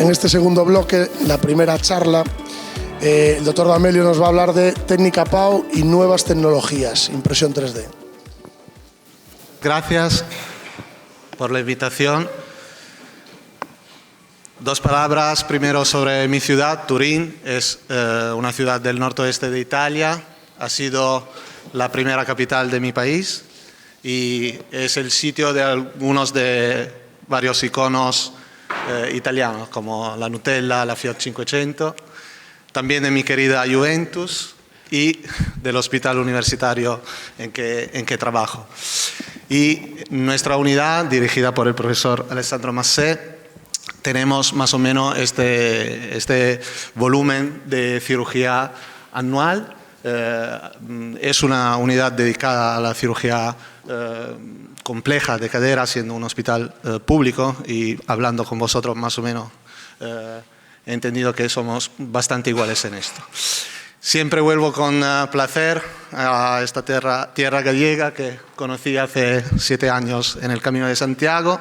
en este segundo bloque, la primera charla, el doctor D'Amelio nos va a hablar de técnica PAO y nuevas tecnologías, impresión 3D. Gracias por la invitación. Dos palabras, primero sobre mi ciudad. Turín es una ciudad del noroeste de Italia, ha sido la primera capital de mi país y es el sitio de algunos de varios iconos italianos, como la Nutella, la Fiat 500, también de mi querida Juventus y del hospital universitario en que trabajo. Y nuestra unidad, dirigida por el profesor Alessandro Massé, tenemos más o menos este volumen de cirugía anual. Es una unidad dedicada a la cirugía compleja de cadera, siendo un hospital público, y hablando con vosotros más o menos he entendido que somos bastante iguales en esto. Siempre vuelvo con placer a esta tierra gallega que conocí hace 7 años en el Camino de Santiago.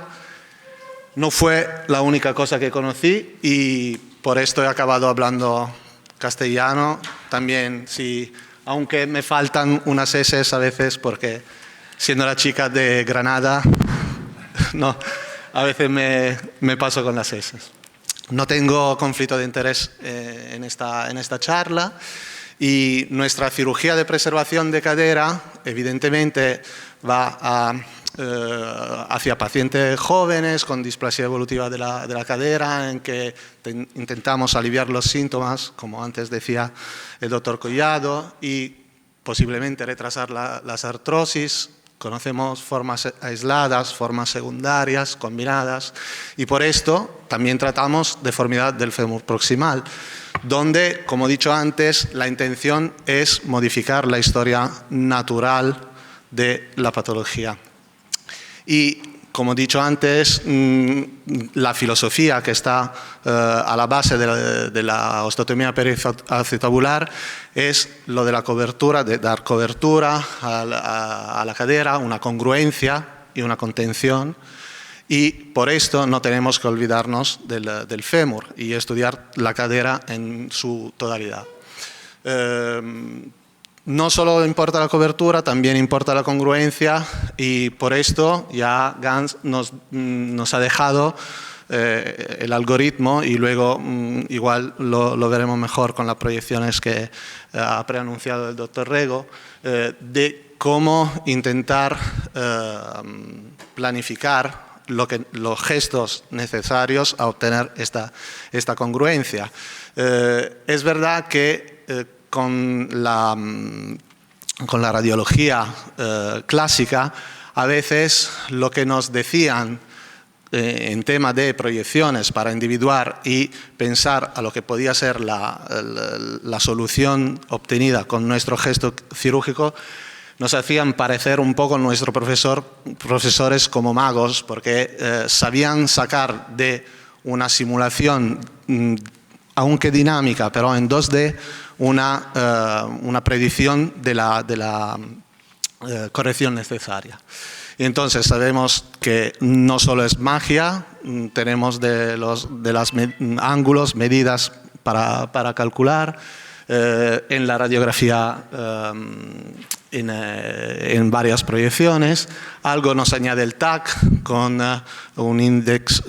No fue la única cosa que conocí y por esto he acabado hablando castellano. También, sí, aunque me faltan unas eses a veces, porque siendo la chica de Granada, no, a veces me paso con las eses. No tengo conflicto de interés en esta charla y nuestra cirugía de preservación de cadera evidentemente va hacia pacientes jóvenes con displasia evolutiva de la cadera, en que intentamos aliviar los síntomas, como antes decía el doctor Collado, y posiblemente retrasar las artrosis. Conocemos formas aisladas, formas secundarias, combinadas, y por esto también tratamos deformidad del fémur proximal, donde, como he dicho antes, la intención es modificar la historia natural de la patología. Y, como he dicho antes, la filosofía que está a la base de la osteotomía periacetabular es lo de la cobertura, de dar cobertura a la cadera, una congruencia y una contención. Y por esto no tenemos que olvidarnos del fémur y estudiar la cadera en su totalidad. No solo importa la cobertura, también importa la congruencia, y por esto ya Gans nos ha dejado el algoritmo, y luego igual lo veremos mejor con las proyecciones que ha preanunciado el doctor Rego, de cómo intentar planificar los gestos necesarios a obtener esta congruencia. Es verdad que con la radiología clásica, a veces lo que nos decían en tema de proyecciones para individuar y pensar a lo que podía ser la solución obtenida con nuestro gesto quirúrgico, nos hacían parecer un poco nuestros profesores como magos, porque sabían sacar de una simulación, aunque dinámica, pero en 2D, una predicción de la corrección necesaria. Y entonces sabemos que no solo es magia, tenemos de los ángulos, medidas para calcular, en la radiografía en varias proyecciones. Algo nos añade el TAC con un índice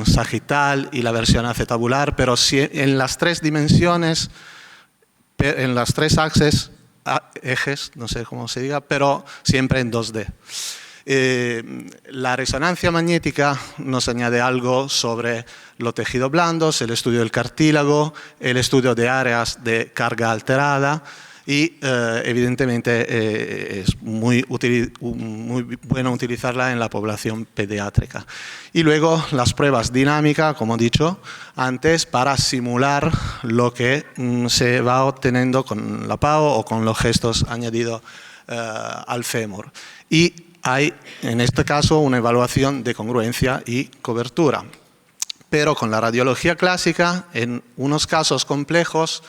sagital y la versión acetabular, pero en las 3 dimensiones, en las 3 ejes, no sé cómo se diga, pero siempre en 2D. La resonancia magnética nos añade algo sobre los tejidos blandos, el estudio del cartílago, el estudio de áreas de carga alterada, y evidentemente es muy bueno utilizarla en la población pediátrica. Y luego las pruebas dinámicas, como he dicho antes, para simular lo que se va obteniendo con la PAO o con los gestos añadidos al fémur. Y hay, en este caso, una evaluación de congruencia y cobertura. Pero con la radiología clásica, en unos casos complejos,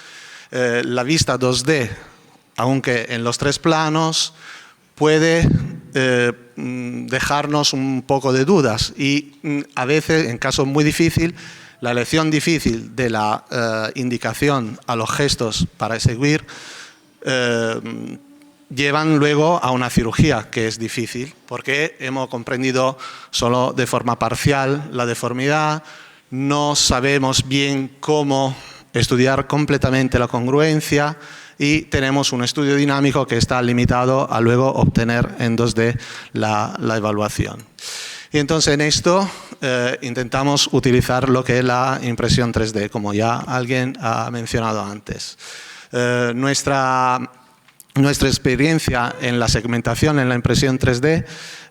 la vista 2D, aunque en los 3 planos, puede dejarnos un poco de dudas, y a veces, en casos muy difíciles, la elección difícil de la indicación a los gestos para seguir llevan luego a una cirugía que es difícil, porque hemos comprendido solo de forma parcial la deformidad, no sabemos bien cómo estudiar completamente la congruencia y tenemos un estudio dinámico que está limitado a luego obtener en 2D la evaluación. Y entonces en esto intentamos utilizar lo que es la impresión 3D, como ya alguien ha mencionado antes. Nuestra experiencia en la segmentación, en la impresión 3D,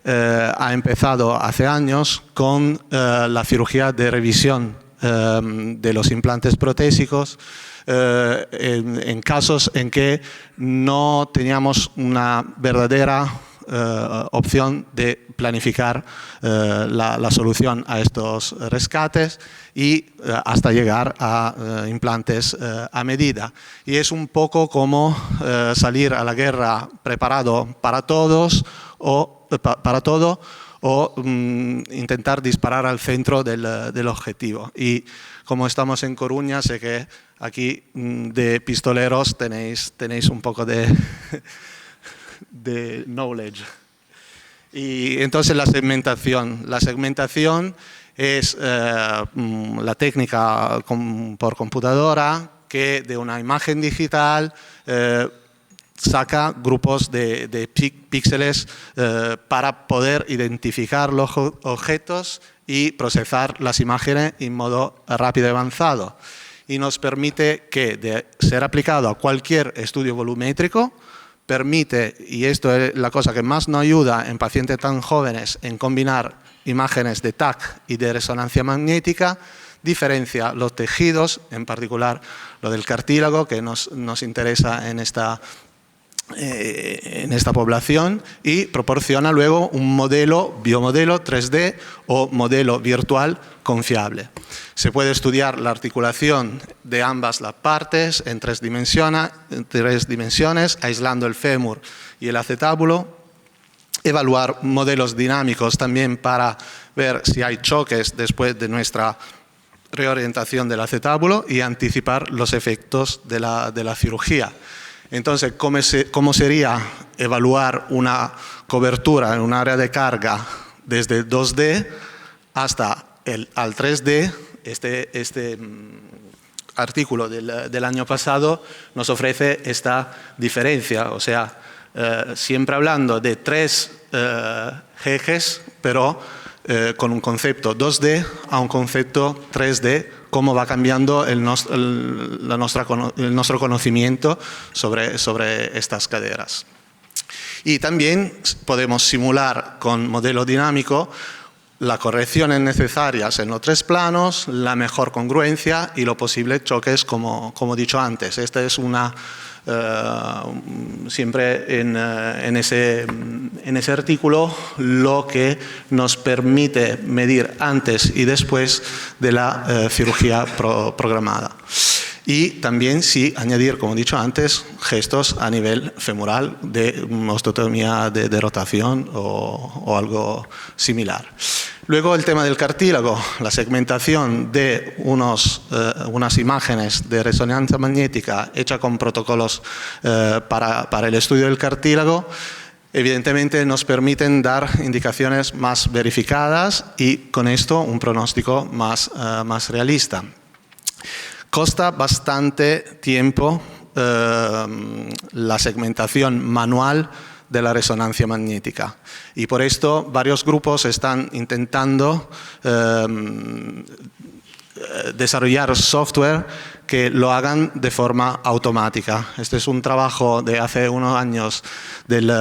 ha empezado hace años con la cirugía de revisión de los implantes protésicos en casos en que no teníamos una verdadera opción de planificar la solución a estos rescates y hasta llegar a implantes a medida. Y es un poco como salir a la guerra preparado para todos o para todo o intentar disparar al centro del objetivo. Y como estamos en Coruña, sé que aquí de pistoleros tenéis un poco de knowledge. Y entonces la segmentación. La segmentación es la técnica por computadora que de una imagen digital saca grupos de píxeles para poder identificar los objetos y procesar las imágenes en modo rápido y avanzado. Y nos permite que, de ser aplicado a cualquier estudio volumétrico, permite, y esto es la cosa que más nos ayuda en pacientes tan jóvenes, en combinar imágenes de TAC y de resonancia magnética, diferencia los tejidos, en particular lo del cartílago, que nos interesa en esta población, y proporciona luego un biomodelo 3D o modelo virtual confiable. Se puede estudiar la articulación de ambas las partes en tres dimensiones, aislando el fémur y el acetábulo, evaluar modelos dinámicos también para ver si hay choques después de nuestra reorientación del acetábulo y anticipar los efectos de la cirugía. Entonces, ¿cómo sería evaluar una cobertura en un área de carga desde 2D hasta al 3D? Este artículo del año pasado nos ofrece esta diferencia, o sea, siempre hablando de tres ejes, pero con un concepto 2D a un concepto 3D, cómo va cambiando el nuestro conocimiento sobre estas caderas. Y también podemos simular con modelo dinámico las correcciones necesarias en los tres planos, la mejor congruencia y los posibles choques, como he dicho antes. Esta es siempre en ese artículo lo que nos permite medir antes y después de la cirugía programada. Y también añadir, como he dicho antes, gestos a nivel femoral de osteotomía de rotación o algo similar. Luego el tema del cartílago, la segmentación de unas imágenes de resonancia magnética hecha con protocolos para el estudio del cartílago, evidentemente nos permiten dar indicaciones más verificadas y con esto un pronóstico más realista. Costa bastante tiempo la segmentación manual de la resonancia magnética y por esto varios grupos están intentando desarrollar software que lo hagan de forma automática. Este es un trabajo de hace unos años del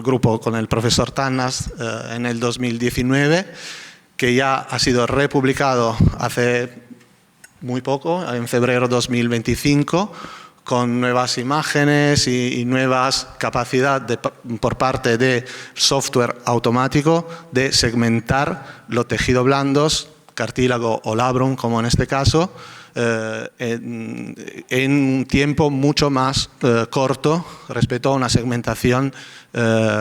grupo con el profesor Tannas en el 2019, que ya ha sido republicado hace muy poco, en febrero de 2025, con nuevas imágenes y nuevas capacidades por parte de software automático de segmentar los tejidos blandos, cartílago o labrum, como en este caso, en un tiempo mucho más corto respecto a una segmentación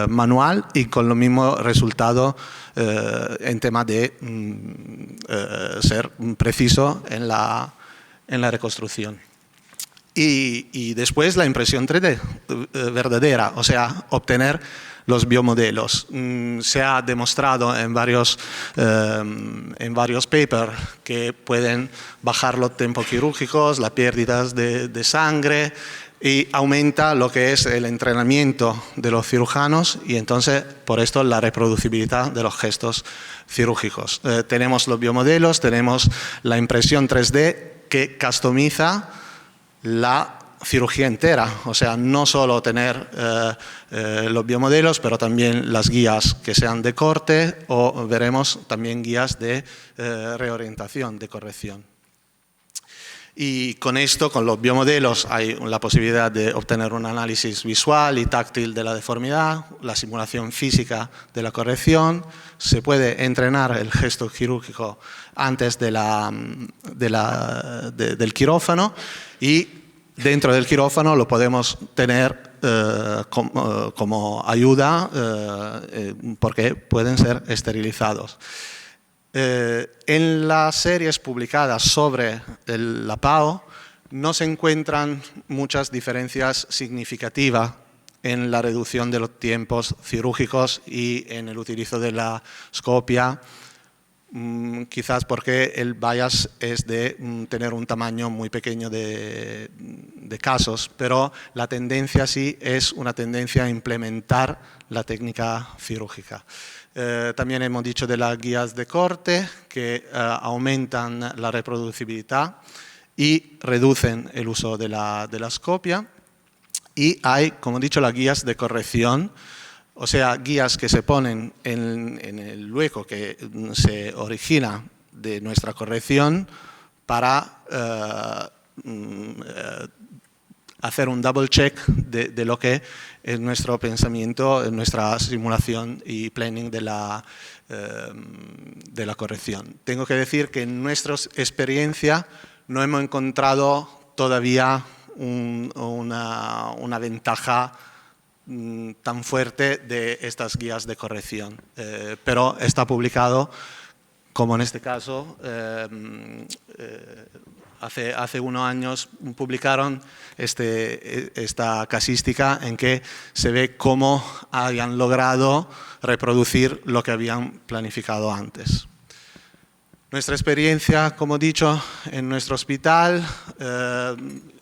manual y con lo mismo resultado en tema de ser preciso en la reconstrucción. Y después la impresión 3D verdadera, o sea, obtener los biomodelos. Se ha demostrado en varios papers que pueden bajar los tiempos quirúrgicos, las pérdidas de sangre y aumenta lo que es el entrenamiento de los cirujanos y entonces por esto la reproducibilidad de los gestos quirúrgicos. Tenemos los biomodelos, tenemos la impresión 3D que customiza la cirugía entera, o sea, no solo tener los biomodelos, pero también las guías que sean de corte o veremos también guías de reorientación, de corrección. Y con esto, con los biomodelos, hay la posibilidad de obtener un análisis visual y táctil de la deformidad, la simulación física de la corrección, se puede entrenar el gesto quirúrgico antes del quirófano y dentro del quirófano lo podemos tener como ayuda porque pueden ser esterilizados. En las series publicadas sobre la PAO no se encuentran muchas diferencias significativas en la reducción de los tiempos quirúrgicos y en el utilizo de la scopia, quizás porque el bias es de tener un tamaño muy pequeño de casos, pero la tendencia sí es una tendencia a implementar la técnica quirúrgica. También hemos dicho de las guías de corte que aumentan la reproducibilidad y reducen el uso de la scopia. Y hay, como he dicho, las guías de corrección, o sea, guías que se ponen en el hueco que se origina de nuestra corrección para hacer un double check de lo que es nuestro pensamiento, nuestra simulación y planning de la corrección. Tengo que decir que en nuestra experiencia no hemos encontrado todavía una ventaja tan fuerte de estas guías de corrección, pero está publicado, como en este caso, hace unos años publicaron esta casística en que se ve cómo habían logrado reproducir lo que habían planificado antes. Nuestra experiencia, como he dicho, en nuestro hospital,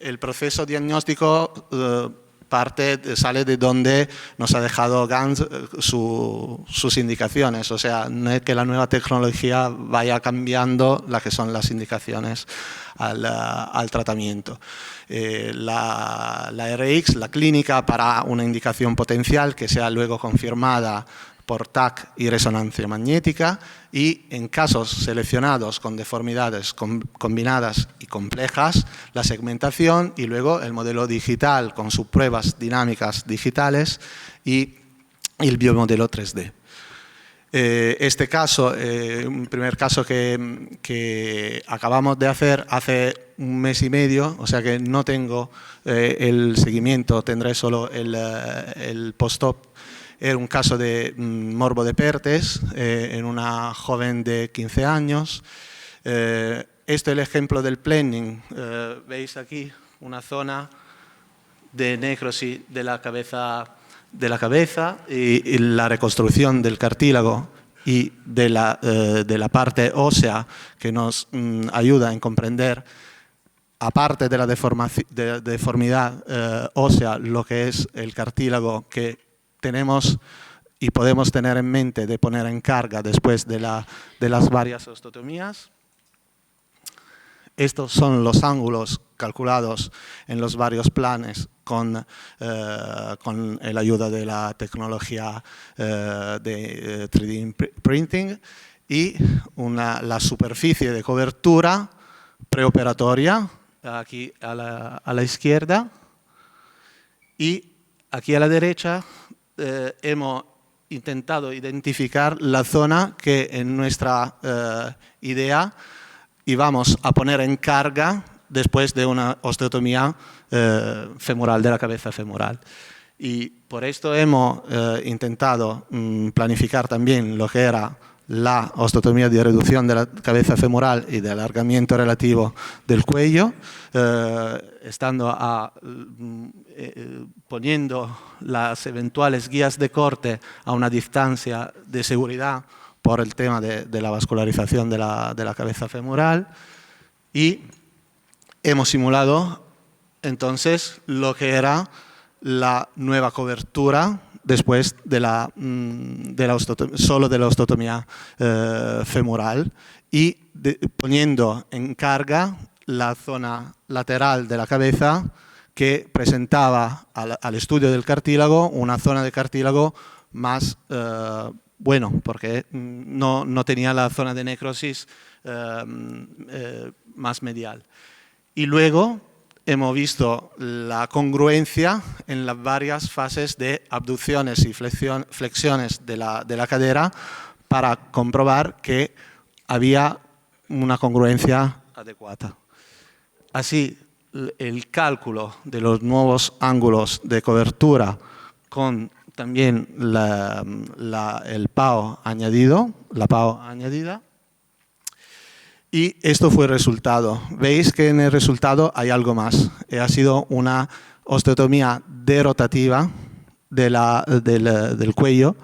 el proceso diagnóstico sale de donde nos ha dejado Gans sus indicaciones, o sea, no es que la nueva tecnología vaya cambiando las que son las indicaciones al tratamiento. La RX, la clínica para una indicación potencial que sea luego confirmada por TAC y resonancia magnética y en casos seleccionados con deformidades combinadas y complejas, la segmentación y luego el modelo digital con sus pruebas dinámicas digitales y el biomodelo 3D. Este caso, un primer caso que acabamos de hacer hace un mes y medio, o sea que no tengo el seguimiento, tendré solo el post-op. Era un caso de morbo de Perthes en una joven de 15 años. Este es el ejemplo del planning. Veis aquí una zona de necrosis de la cabeza y la reconstrucción del cartílago y de la parte ósea que nos ayuda a comprender, aparte de la deformidad ósea, lo que es el cartílago que tenemos y podemos tener en mente de poner en carga después de las varias osteotomías. Estos son los ángulos calculados en los varios planes con la ayuda de la tecnología de 3D printing y la superficie de cobertura preoperatoria aquí a la izquierda y aquí a la derecha. Hemos intentado identificar la zona que en nuestra idea y vamos a poner en carga después de una osteotomía femoral, de la cabeza femoral. Y por esto hemos intentado planificar también lo que era la osteotomía de reducción de la cabeza femoral y de alargamiento relativo del cuello, poniendo las eventuales guías de corte a una distancia de seguridad por el tema de la vascularización de la cabeza femoral, y hemos simulado entonces lo que era la nueva cobertura después solo de la osteotomía femoral, y poniendo en carga la zona lateral de la cabeza que presentaba al estudio del cartílago una zona de cartílago más bueno, porque no tenía la zona de necrosis más medial. Y luego hemos visto la congruencia en las varias fases de abducciones y flexiones de la cadera para comprobar que había una congruencia adecuada. Así, el cálculo de los nuevos ángulos de cobertura con también el PAO añadido, la PAO añadida. Y esto fue el resultado. Veis que en el resultado hay algo más. Ha sido una osteotomía derotativa del cuello,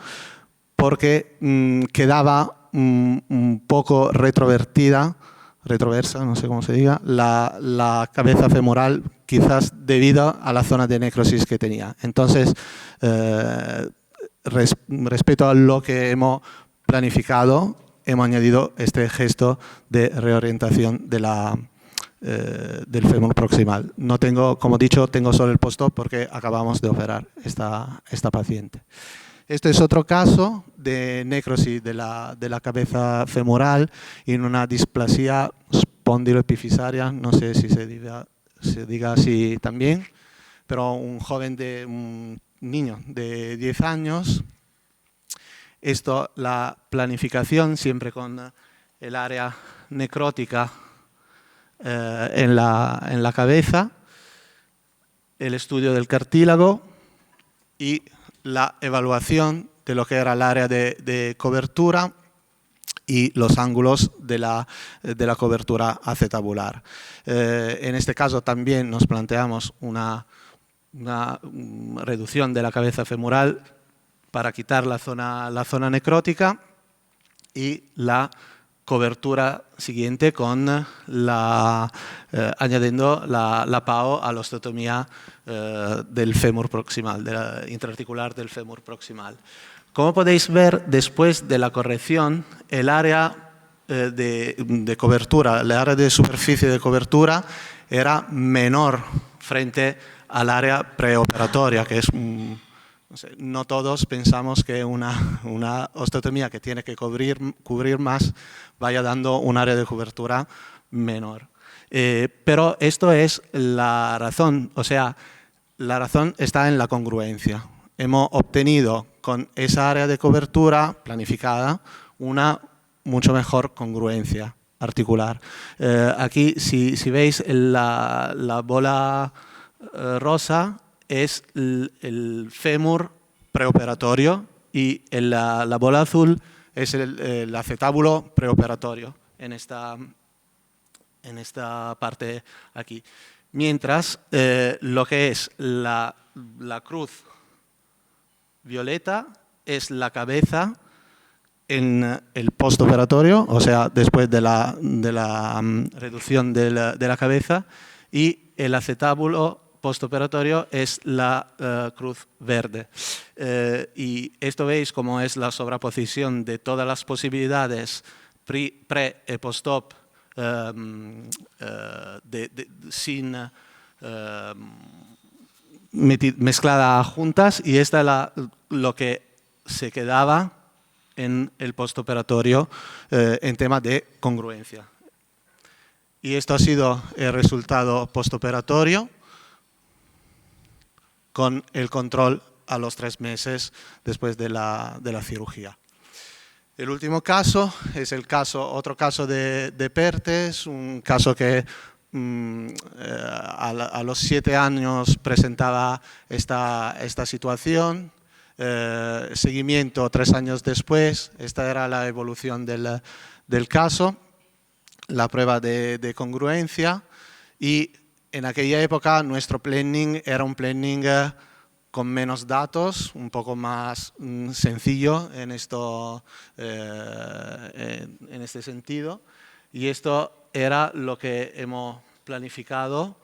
porque quedaba un poco retroversa, no sé cómo se diga, la cabeza femoral, quizás debido a la zona de necrosis que tenía. Entonces, respecto a lo que hemos planificado, hemos añadido este gesto de reorientación del fémur proximal. No tengo, como he dicho, tengo solo el post-op porque acabamos de operar esta paciente. Este es otro caso de necrosis de la cabeza femoral en una displasia espondiloepifisaria, no sé si se diga así también, pero un niño de 10 años. Esto, la planificación siempre con el área necrótica en la cabeza, el estudio del cartílago y la evaluación de lo que era el área de cobertura y los ángulos de la cobertura acetabular. En este caso también nos planteamos una reducción de la cabeza femoral para quitar la zona necrótica y la cobertura siguiente con añadiendo la PAO a la osteotomía del fémur proximal, intraarticular del fémur proximal. Como podéis ver, después de la corrección, el área de cobertura, el área de superficie de cobertura era menor frente al área preoperatoria, que es no todos pensamos que una osteotomía que tiene que cubrir más vaya dando un área de cobertura menor. Pero esto es la razón, o sea, la razón está en la congruencia. Hemos obtenido con esa área de cobertura planificada una mucho mejor congruencia articular. Aquí, si veis la bola rosa, es el fémur preoperatorio y la bola azul es el acetábulo preoperatorio en esta parte aquí. Mientras lo que es la cruz violeta es la cabeza en el postoperatorio, o sea, después de la reducción de la cabeza, y el acetábulo postoperatorio es la cruz verde. Y esto veis cómo es la sobreposición de todas las posibilidades pre y post-op sin mezclada juntas, y esta es lo que se quedaba en el postoperatorio en tema de congruencia. Y esto ha sido el resultado postoperatorio con el control a los 3 meses después de la cirugía. El último caso es otro caso de Perthes, un caso que a los 7 años presentaba esta situación. Seguimiento 3 años después, esta era la evolución del caso, la prueba de congruencia, y en aquella época nuestro planning era un planning con menos datos, un poco más sencillo en este sentido, y esto era lo que hemos planificado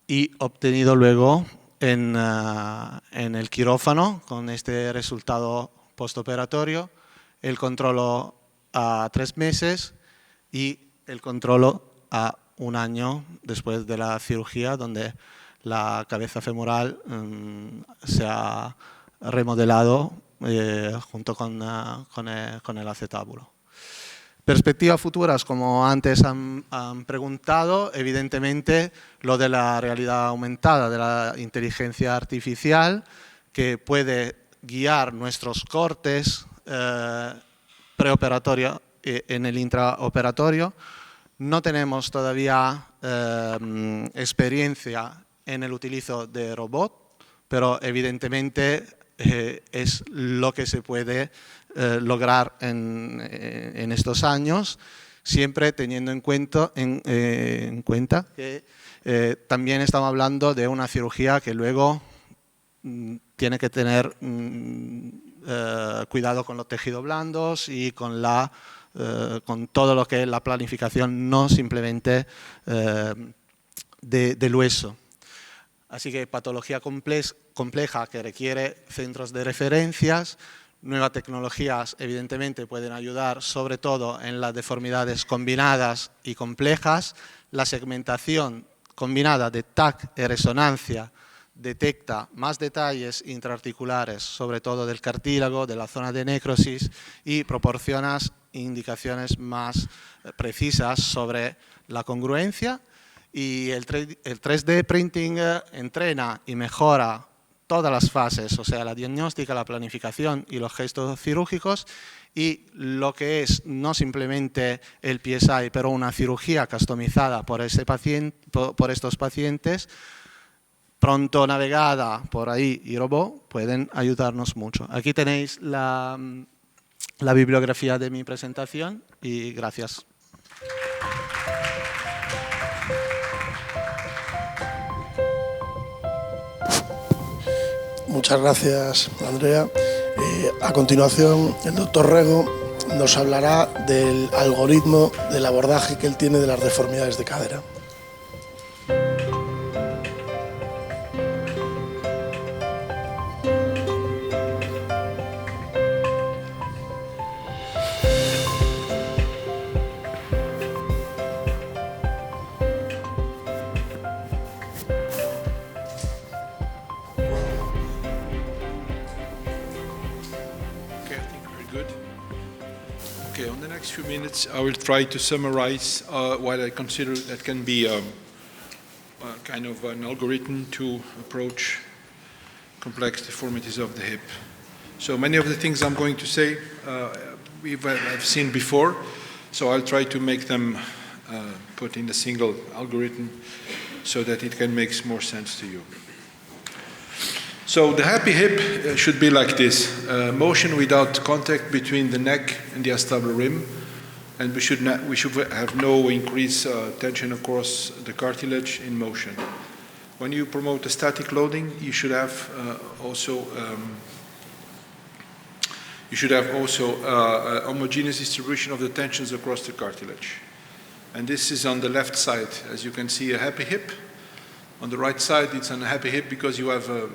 y obtenido luego en el quirófano con este resultado postoperatorio, el controlo a 3 meses y el controlo a 1 año después de la cirugía, donde la cabeza femoral se ha remodelado junto con el acetábulo. Perspectivas futuras, como antes han preguntado, evidentemente lo de la realidad aumentada, de la inteligencia artificial, que puede guiar nuestros cortes preoperatorio en el intraoperatorio. No tenemos todavía experiencia en el utilizo de robot, pero evidentemente es lo que se puede lograr en estos años, siempre teniendo en cuenta que también estamos hablando de una cirugía que luego tiene que tener cuidado con los tejidos blandos y con todo lo que es la planificación, no simplemente del hueso. Así que patología compleja que requiere centros de referencias. Nuevas tecnologías evidentemente pueden ayudar sobre todo en las deformidades combinadas y complejas. La segmentación combinada de TAC y resonancia detecta más detalles intraarticulares, sobre todo del cartílago, de la zona de necrosis, y proporciona indicaciones más precisas sobre la congruencia. Y el 3D printing entrena y mejora todas las fases, o sea, la diagnóstica, la planificación y los gestos quirúrgicos, y lo que es no simplemente el PSI, pero una cirugía customizada por estos pacientes, pronto navegada por ahí y robot, pueden ayudarnos mucho. Aquí tenéis la bibliografía de mi presentación y gracias. Muchas gracias, Andrea. A continuación, el doctor Rego nos hablará del algoritmo del abordaje que él tiene de las deformidades de cadera. Few minutes, I will try to summarize what I consider that can be kind of an algorithm to approach complex deformities of the hip. So many of the things I'm going to say I've seen before, so I'll try to make them put in a single algorithm so that it can make more sense to you. So the happy hip should be like this, motion without contact between the neck and the acetabular rim, and we should have no increased tension across the cartilage in motion. When you promote a static loading, you should have also a homogeneous distribution of the tensions across the cartilage. And this is on the left side, as you can see, a happy hip. On the right side, it's an unhappy hip because you have a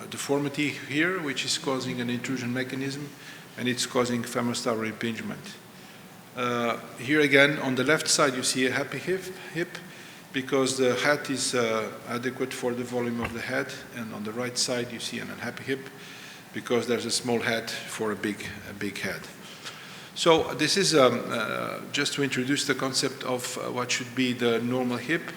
deformity here, which is causing an intrusion mechanism, and it's causing femoral impingement. Here again, on the left side, you see a happy hip because the head is adequate for the volume of the head, and on the right side, you see an unhappy hip because there's a small head for a big head. So this is just to introduce the concept of what should be the normal hip.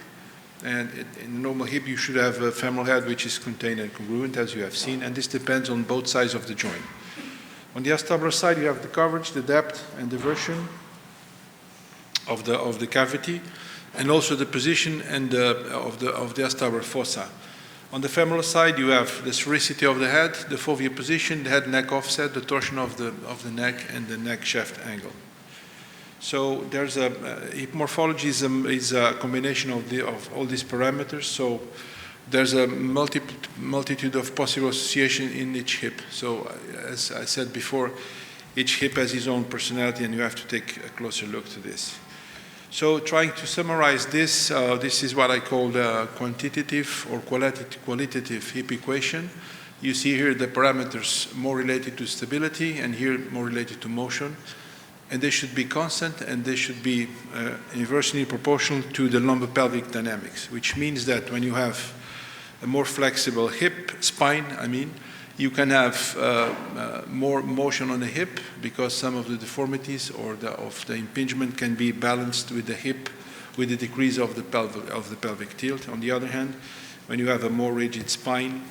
And in a normal hip, you should have a femoral head which is contained and congruent, as you have seen, and this depends on both sides of the joint. On the acetabular side, you have the coverage, the depth, and the version of the cavity, and also the position and of the acetabular fossa. On the femoral side, you have the sphericity of the head, the fovea position, the head-neck offset, the torsion of the neck, and the neck shaft angle. So there's hip morphology is a combination of all these parameters. So there's a multitude of possible association in each hip. So as I said before, each hip has its own personality, and you have to take a closer look to this. So trying to summarize this, this is what I call the quantitative or qualitative hip equation. You see here the parameters more related to stability, and here more related to motion. And they should be constant, and they should be inversely proportional to the lumbopelvic dynamics, which means that when you have a more flexible hip, spine, you can have more motion on the hip, because some of the deformities or of the impingement can be balanced with the hip, with the decrease of the pelvic tilt. On the other hand, when you have a more rigid spine,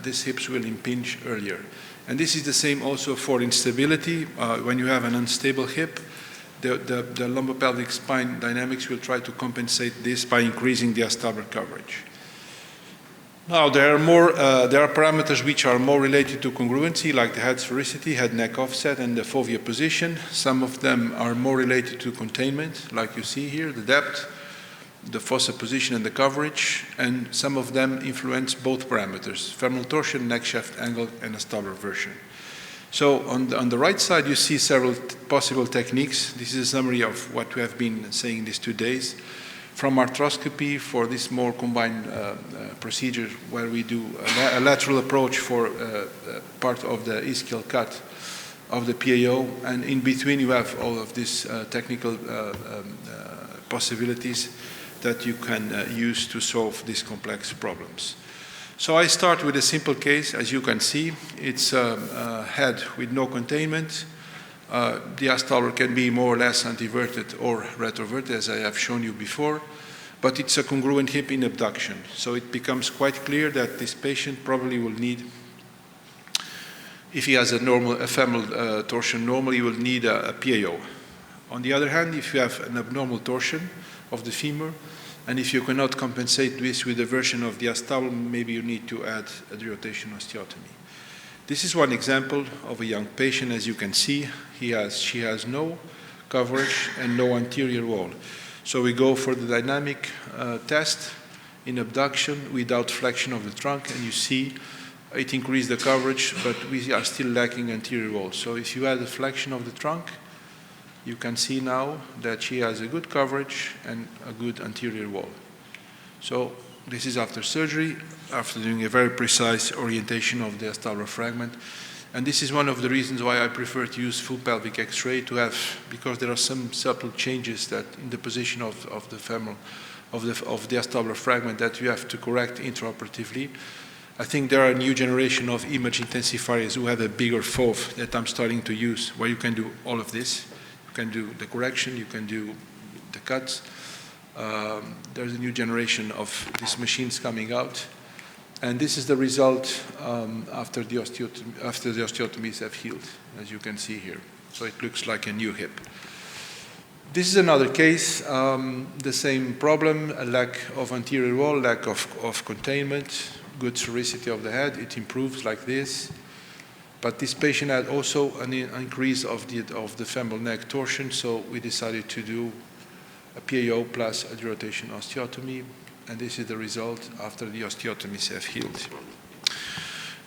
these hips will impinge earlier. And this is the same also for instability. When you have an unstable hip, the lumbopelvic spine dynamics will try to compensate this by increasing the acetabular coverage. Now, there are parameters which are more related to congruency, like the head sphericity, head-neck offset, and the fovea position. Some of them are more related to containment, like you see here, the depth, the fossa position, and the coverage. And some of them influence both parameters, femoral torsion, neck shaft angle, and acetabular version. So on the right side, you see several possible techniques. This is a summary of what we have been saying these 2 days. From arthroscopy for this more combined procedure, where we do a lateral approach for part of the ischial cut of the PAO, and in between you have all of these technical possibilities that you can use to solve these complex problems. So I start with a simple case. As you can see, it's a head with no containment. The acetabular can be more or less anteverted or retroverted, as I have shown you before, but it's a congruent hip in abduction. So it becomes quite clear that this patient probably will need, if he has a femoral torsion normal, he will need a PAO. On the other hand, if you have an abnormal torsion of the femur, and if you cannot compensate this with a version of the acetabulum, maybe you need to add a derotation osteotomy. This is one example of a young patient. As you can see, she has no coverage and no anterior wall. So we go for the dynamic test in abduction without flexion of the trunk, and you see it increased the coverage, but we are still lacking anterior wall. So if you add a flexion of the trunk, you can see now that she has a good coverage and a good anterior wall. So this is after surgery, after doing a very precise orientation of the acetabular fragment. And this is one of the reasons why I prefer to use full pelvic X-ray because there are some subtle changes that in the position of the femoral, of the acetabular fragment that you have to correct intraoperatively. I think there are a new generation of image intensifiers who have a bigger FOV that I'm starting to use, where you can do all of this. You can do the correction, you can do the cuts. There's a new generation of these machines coming out, and this is the result after the osteotomies have healed, as you can see here. So it looks like a new hip. This is another case, the same problem: a lack of anterior wall, lack of containment, good sphericity of the head. It improves like this, but this patient had also an increase of the femoral neck torsion, so we decided to do a PAO plus a derotation osteotomy, and this is the result after the osteotomies have healed.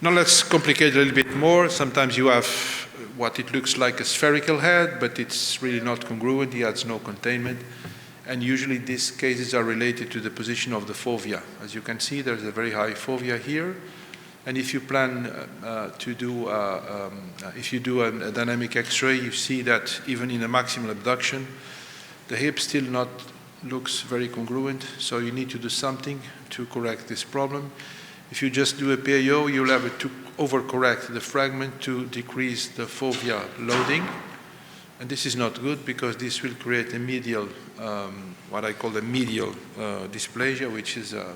Now let's complicate a little bit more. Sometimes you have what it looks like a spherical head, but it's really not congruent. He has no containment, and usually these cases are related to the position of the fovea. As you can see, there's a very high fovea here, and if you plan to do, if you do a dynamic X-ray, you see that even in a maximal abduction, the hip still not looks very congruent, so you need to do something to correct this problem. If you just do a PAO, you'll have to overcorrect the fragment to decrease the fovea loading, and this is not good because this will create a medial, what I call a medial dysplasia, which is a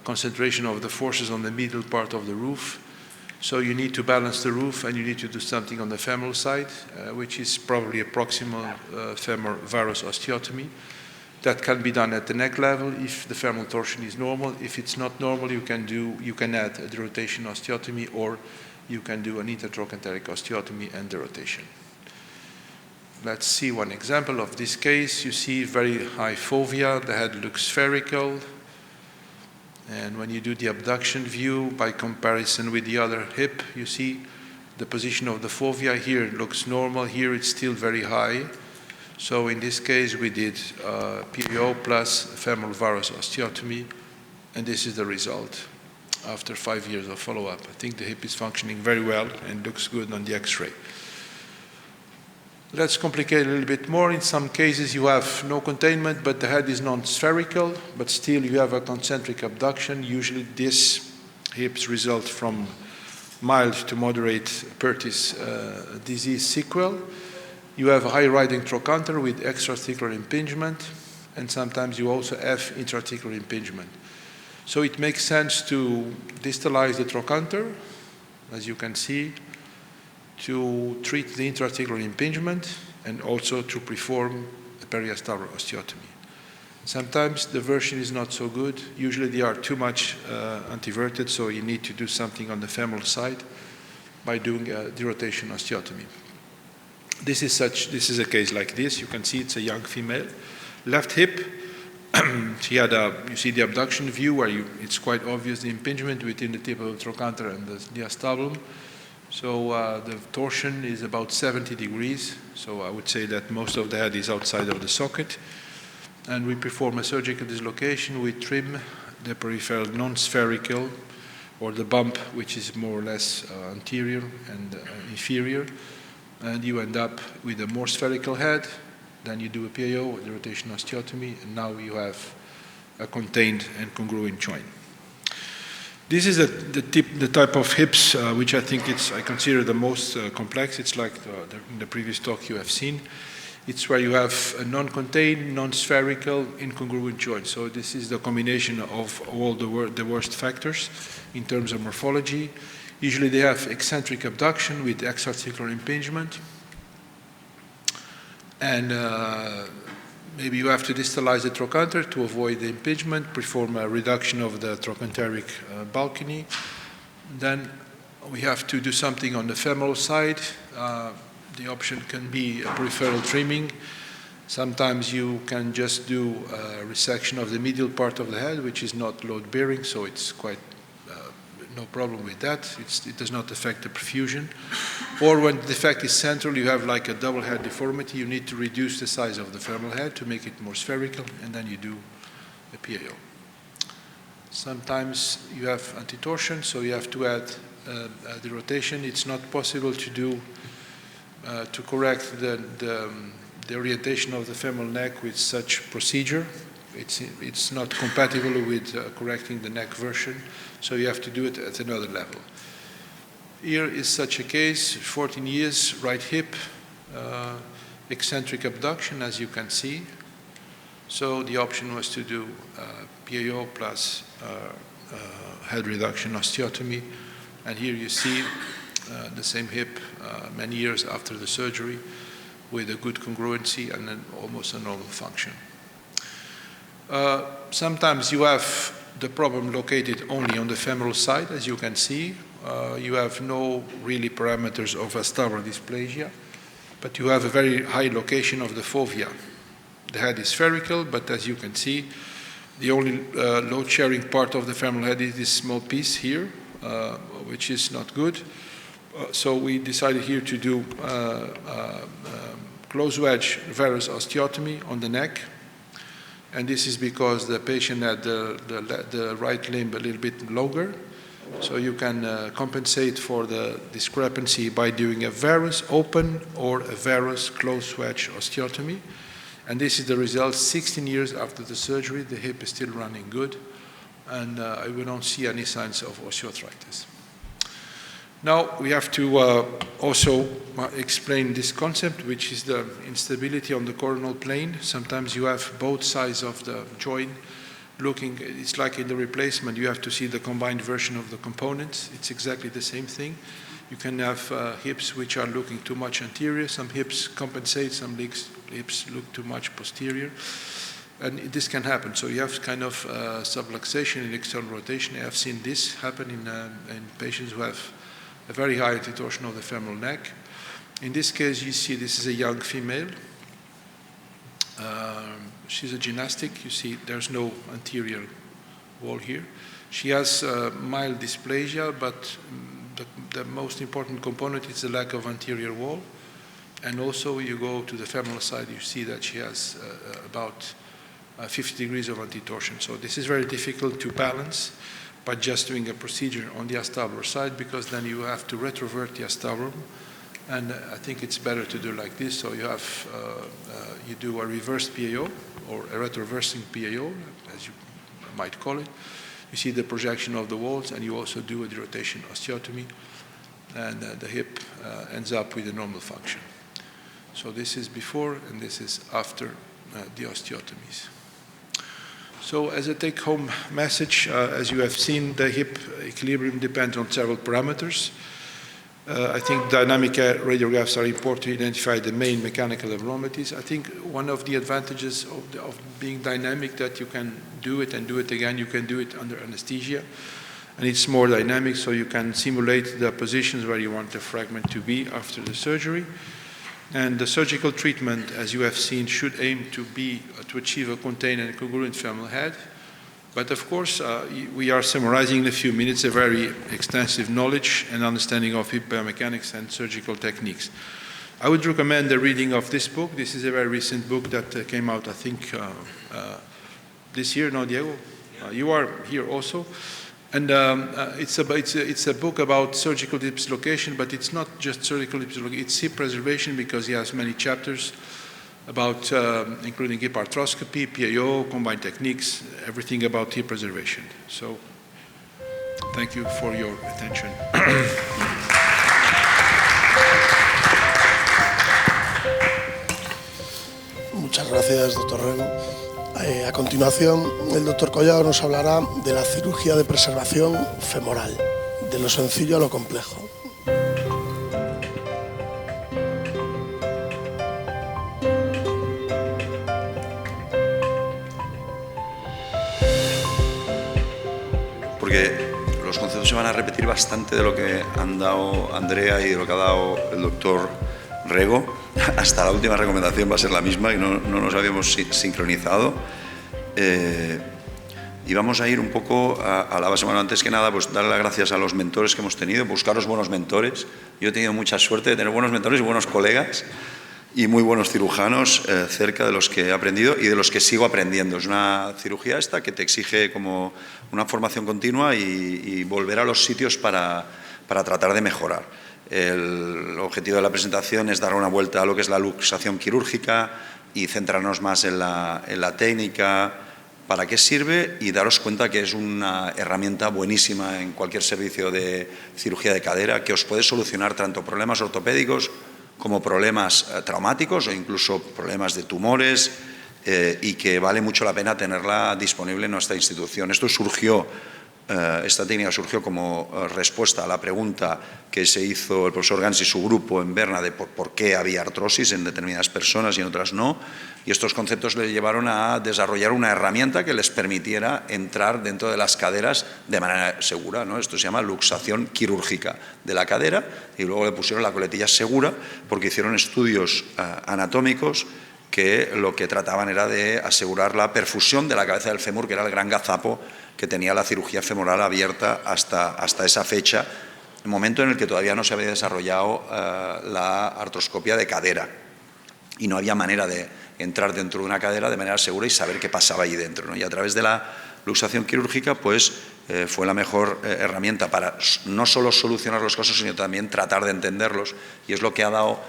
concentration of the forces on the middle part of the roof, So you need to balance the roof and you need to do something on the femoral side, which is probably a proximal femur varus osteotomy. That can be done at the neck level if the femoral torsion is normal. If it's not normal, you can add a derotation osteotomy, or you can do an intertrochanteric osteotomy and derotation. Let's see one example of this case. You see very high fovea, the head looks spherical. And when you do the abduction view, by comparison with the other hip, you see the position of the fovea. Here it looks normal, here it's still very high. So in this case, we did PAO plus femoral varus osteotomy, and this is the result after 5 years of follow-up. I think the hip is functioning very well and looks good on the X-ray. Let's complicate a little bit more. In some cases, you have no containment, but the head is non-spherical, but still you have a concentric abduction. Usually these hips result from mild to moderate Perthes disease sequel. You have a high riding trochanter with extra-articular impingement, and sometimes you also have intra-articular impingement. So it makes sense to distalize the trochanter, as you can see, to treat the intra-articular impingement, and also to perform a periacetabular osteotomy. Sometimes the version is not so good. Usually they are too much antiverted, so you need to do something on the femoral side by doing a derotation osteotomy. This is a case like this. You can see it's a young female. Left hip, she had you see the abduction view where it's quite obvious the impingement between the tip of the trochanter and the diastolum. So the torsion is about 70 degrees. So I would say that most of the head is outside of the socket. And we perform a surgical dislocation. We trim the peripheral non-spherical, or the bump, which is more or less anterior and inferior. And you end up with a more spherical head. Then you do a PAO, a derotation osteotomy, and now you have a contained and congruent joint. This is the type of hips which I consider the most complex. It's like in the previous talk you have seen. It's where you have a non-contained, non-spherical, incongruent joint. So this is the combination of all the worst factors in terms of morphology. Usually they have eccentric abduction with extra-articular impingement. And maybe you have to distalize the trochanter to avoid the impingement, perform a reduction of the trochanteric balcony. Then we have to do something on the femoral side. The option can be a peripheral trimming. Sometimes you can just do a resection of the medial part of the head, which is not load-bearing, so it's quite no problem with that. It does not affect the perfusion. Or when the defect is central, you have like a double head deformity. You need to reduce the size of the femoral head to make it more spherical, and then you do a PAO. Sometimes you have antitorsion, so you have to add the rotation. It's not possible to do to correct the orientation of the femoral neck with such procedure. It's not compatible with correcting the neck version, so you have to do it at another level. Here is such a case, 14 years, right hip, eccentric abduction, as you can see. So the option was to do PAO plus head reduction osteotomy, and here you see the same hip many years after the surgery with a good congruency and then almost a normal function. Sometimes you have the problem located only on the femoral side, as you can see. You have no really parameters of acetabular dysplasia, but you have a very high location of the fovea. The head is spherical, but as you can see, the only load-sharing part of the femoral head is this small piece here, which is not good. So we decided here to do close wedge varus osteotomy on the neck. And this is because the patient had the right limb a little bit longer. So you can compensate for the discrepancy by doing a varus open or a varus close wedge osteotomy. And this is the result 16 years after the surgery. The hip is still running good, and we don't see any signs of osteoarthritis. Now we have to also explain this concept, which is the instability on the coronal plane. Sometimes you have both sides of the joint looking, it's like in the replacement, you have to see the combined version of the components. It's exactly the same thing. You can have hips which are looking too much anterior, some hips compensate, some hips look too much posterior. And this can happen. So you have kind of subluxation in external rotation. I have seen this happen in patients who have a very high antitorsion of the femoral neck. In this case, you see this is a young female. She's a gymnastic. You see there's no anterior wall here. She has mild dysplasia, but the most important component is the lack of anterior wall. And also you go to the femoral side, you see that she has about 50 degrees of antitorsion. So this is very difficult to balance by just doing a procedure on the acetabular side, because then you have to retrovert the acetabulum. And I think it's better to do like this. So you have, you do a reverse PAO or a retroversing PAO, as you might call it. You see the projection of the walls, and you also do a derotation osteotomy, and the hip ends up with a normal function. So this is before, and this is after the osteotomies. So as a take-home message, as you have seen, the hip equilibrium depends on several parameters. I think dynamic radiographs are important to identify the main mechanical abnormalities. I think one of the advantages of being dynamic, that you can do it and do it again. You can do it under anesthesia, and it's more dynamic, so you can simulate the positions where you want the fragment to be after the surgery. And the surgical treatment, as you have seen, should aim to achieve a contained and congruent femoral head. But of course, we are summarizing in a few minutes a very extensive knowledge and understanding of hip biomechanics and surgical techniques. I would recommend the reading of this book. This is a very recent book that came out, I think, this year. No, Diego? You are here also. And it's a book about surgical hip dislocation, but it's not just surgical hip dislocation, it's hip preservation, because he has many chapters about including hip arthroscopy, PAO, combined techniques, everything about hip preservation. So thank you for your attention. Muchas gracias, doctor Rego. A continuación, el doctor Collado nos hablará de la cirugía de preservación femoral, de lo sencillo a lo complejo. Porque los conceptos se van a repetir bastante de lo que han dado Andrea y de lo que ha dado el doctor Rego. Hasta la última recomendación va a ser la misma y no nos habíamos sincronizado. Y vamos a ir un poco a la base. Bueno, antes que nada, pues darle las gracias a los mentores que hemos tenido, buscaros buenos mentores. Yo he tenido mucha suerte de tener buenos mentores y buenos colegas y muy buenos cirujanos cerca de los que he aprendido y de los que sigo aprendiendo. Es una cirugía esta que te exige como una formación continua y volver a los sitios para tratar de mejorar. El objetivo de la presentación es dar una vuelta a lo que es la luxación quirúrgica y centrarnos más en la técnica, para qué sirve, y daros cuenta que es una herramienta buenísima en cualquier servicio de cirugía de cadera, que os puede solucionar tanto problemas ortopédicos como problemas traumáticos o incluso problemas de tumores, y que vale mucho la pena tenerla disponible en nuestra institución. Esta técnica surgió como respuesta a la pregunta que se hizo el profesor Gans y su grupo en Berna de por qué había artrosis en determinadas personas y en otras no, y estos conceptos les llevaron a desarrollar una herramienta que les permitiera entrar dentro de las caderas de manera segura, ¿no? Esto se llama luxación quirúrgica de la cadera, y luego le pusieron la coletilla segura porque hicieron estudios anatómicos que lo que trataban era de asegurar la perfusión de la cabeza del fémur, que era el gran gazapo que tenía la cirugía femoral abierta hasta esa fecha, el momento en el que todavía no se había desarrollado la artroscopia de cadera y no había manera de entrar dentro de una cadera de manera segura y saber qué pasaba ahí dentro, ¿no? Y a través de la luxación quirúrgica pues fue la mejor herramienta para no solo solucionar los casos, sino también tratar de entenderlos, y es lo que ha dado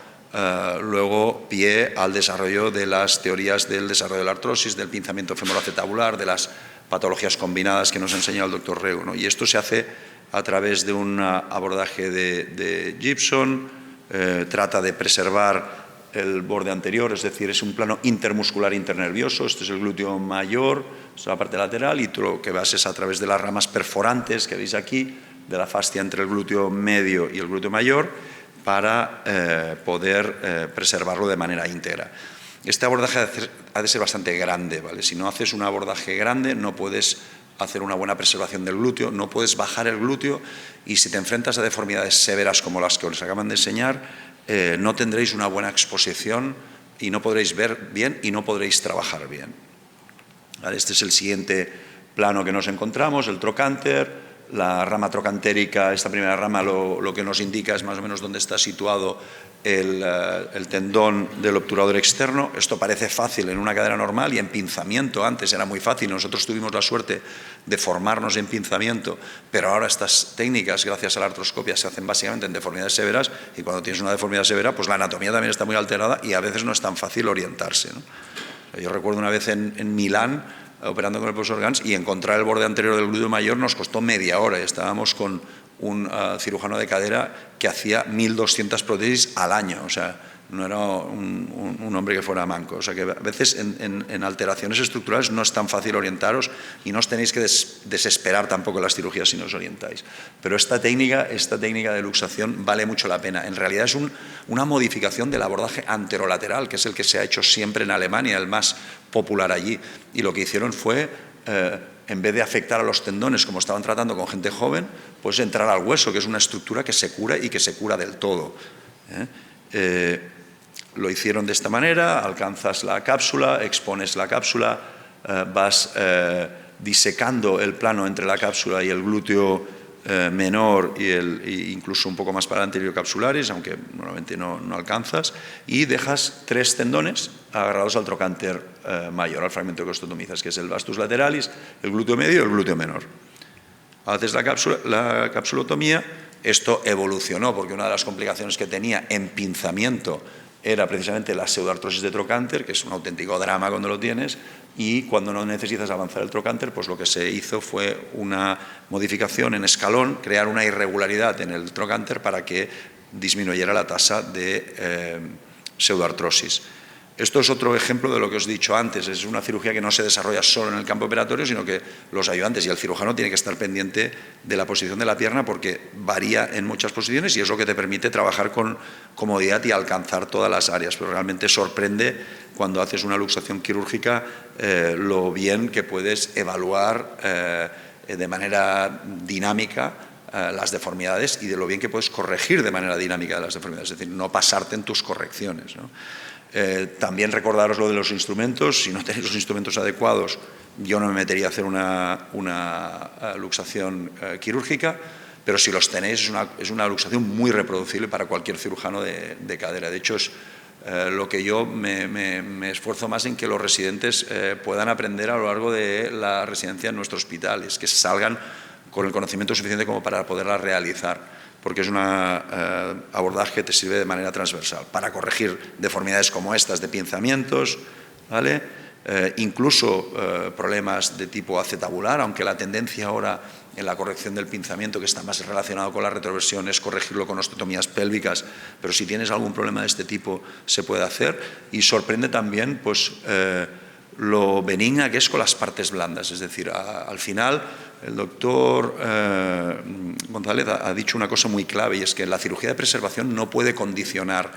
luego pie al desarrollo de las teorías del desarrollo de la artrosis, del pinzamiento femoroacetabular, de las patologías combinadas que nos ha enseñado el doctor Rego, ¿no? Y esto se hace a través de un abordaje de Gibson, trata de preservar el borde anterior, es decir, es un plano intermuscular internervioso. Este es el glúteo mayor, es la parte lateral, y tú lo que vas es a través de las ramas perforantes que veis aquí, de la fascia entre el glúteo medio y el glúteo mayor, para poder preservarlo de manera íntegra. Este abordaje ha de ser bastante grande, ¿vale? Si no haces un abordaje grande, no puedes hacer una buena preservación del glúteo, no puedes bajar el glúteo, y si te enfrentas a deformidades severas como las que os acaban de enseñar, no tendréis una buena exposición y no podréis ver bien y no podréis trabajar bien. ¿Vale? Este es el siguiente plano que nos encontramos, el trocánter. La rama trocantérica, esta primera rama, lo que nos indica es más o menos dónde está situado el tendón del obturador externo. Esto parece fácil en una cadera normal, y en pinzamiento antes era muy fácil. Nosotros tuvimos la suerte de formarnos en pinzamiento, pero ahora estas técnicas, gracias a la artroscopia, se hacen básicamente en deformidades severas, y cuando tienes una deformidad severa, pues la anatomía también está muy alterada y a veces no es tan fácil orientarse, ¿no? Yo recuerdo una vez en Milán, operando con el profesor Gans, y encontrar el borde anterior del glúteo mayor nos costó media hora, y estábamos con un cirujano de cadera que hacía 1.200 prótesis al año, o sea, no era un hombre que fuera manco. O sea, que a veces en alteraciones estructurales no es tan fácil orientaros, y no os tenéis que desesperar tampoco en las cirugías si no os orientáis. Pero esta técnica de luxación vale mucho la pena. En realidad es una modificación del abordaje anterolateral, que es el que se ha hecho siempre en Alemania, el más popular allí. Y lo que hicieron fue, en vez de afectar a los tendones como estaban tratando con gente joven, pues entrar al hueso, que es una estructura que se cura y que se cura del todo. Lo hicieron de esta manera: alcanzas la cápsula, expones la cápsula, vas disecando el plano entre la cápsula y el glúteo menor y incluso un poco más para anterior capsulares, aunque normalmente no alcanzas, y dejas 3 tendones agarrados al trocánter mayor, al fragmento que osteotomizas, que es el vastus lateralis, el glúteo medio y el glúteo menor. Haces la capsulotomía. Esto evolucionó porque una de las complicaciones que tenía en pinzamiento era precisamente la pseudoartrosis de trocánter, que es un auténtico drama cuando lo tienes, y cuando no necesitas avanzar el trocánter, pues lo que se hizo fue una modificación en escalón, crear una irregularidad en el trocánter para que disminuyera la tasa de pseudoartrosis. Esto es otro ejemplo de lo que os he dicho antes. Es una cirugía que no se desarrolla solo en el campo operatorio, sino que los ayudantes y el cirujano tienen que estar pendiente de la posición de la pierna, porque varía en muchas posiciones, y es lo que te permite trabajar con comodidad y alcanzar todas las áreas. Pero realmente sorprende cuando haces una luxación quirúrgica lo bien que puedes evaluar de manera dinámica las deformidades, y de lo bien que puedes corregir de manera dinámica las deformidades, es decir, no pasarte en tus correcciones, ¿no? También recordaros lo de los instrumentos. Si no tenéis los instrumentos adecuados, yo no me metería a hacer una luxación quirúrgica, pero si los tenéis es una luxación muy reproducible para cualquier cirujano de cadera. De hecho, es lo que yo me esfuerzo más en que los residentes puedan aprender a lo largo de la residencia en nuestro hospital, es que salgan con el conocimiento suficiente como para poderla realizar, porque es un abordaje que te sirve de manera transversal para corregir deformidades como estas de pinzamientos, ¿vale? Incluso problemas de tipo acetabular, aunque la tendencia ahora en la corrección del pinzamiento, que está más relacionado con la retroversión, es corregirlo con osteotomías pélvicas, pero si tienes algún problema de este tipo se puede hacer. Y sorprende también pues, lo benigna que es con las partes blandas, es decir, al final el doctor González ha dicho una cosa muy clave, y es que la cirugía de preservación no puede condicionar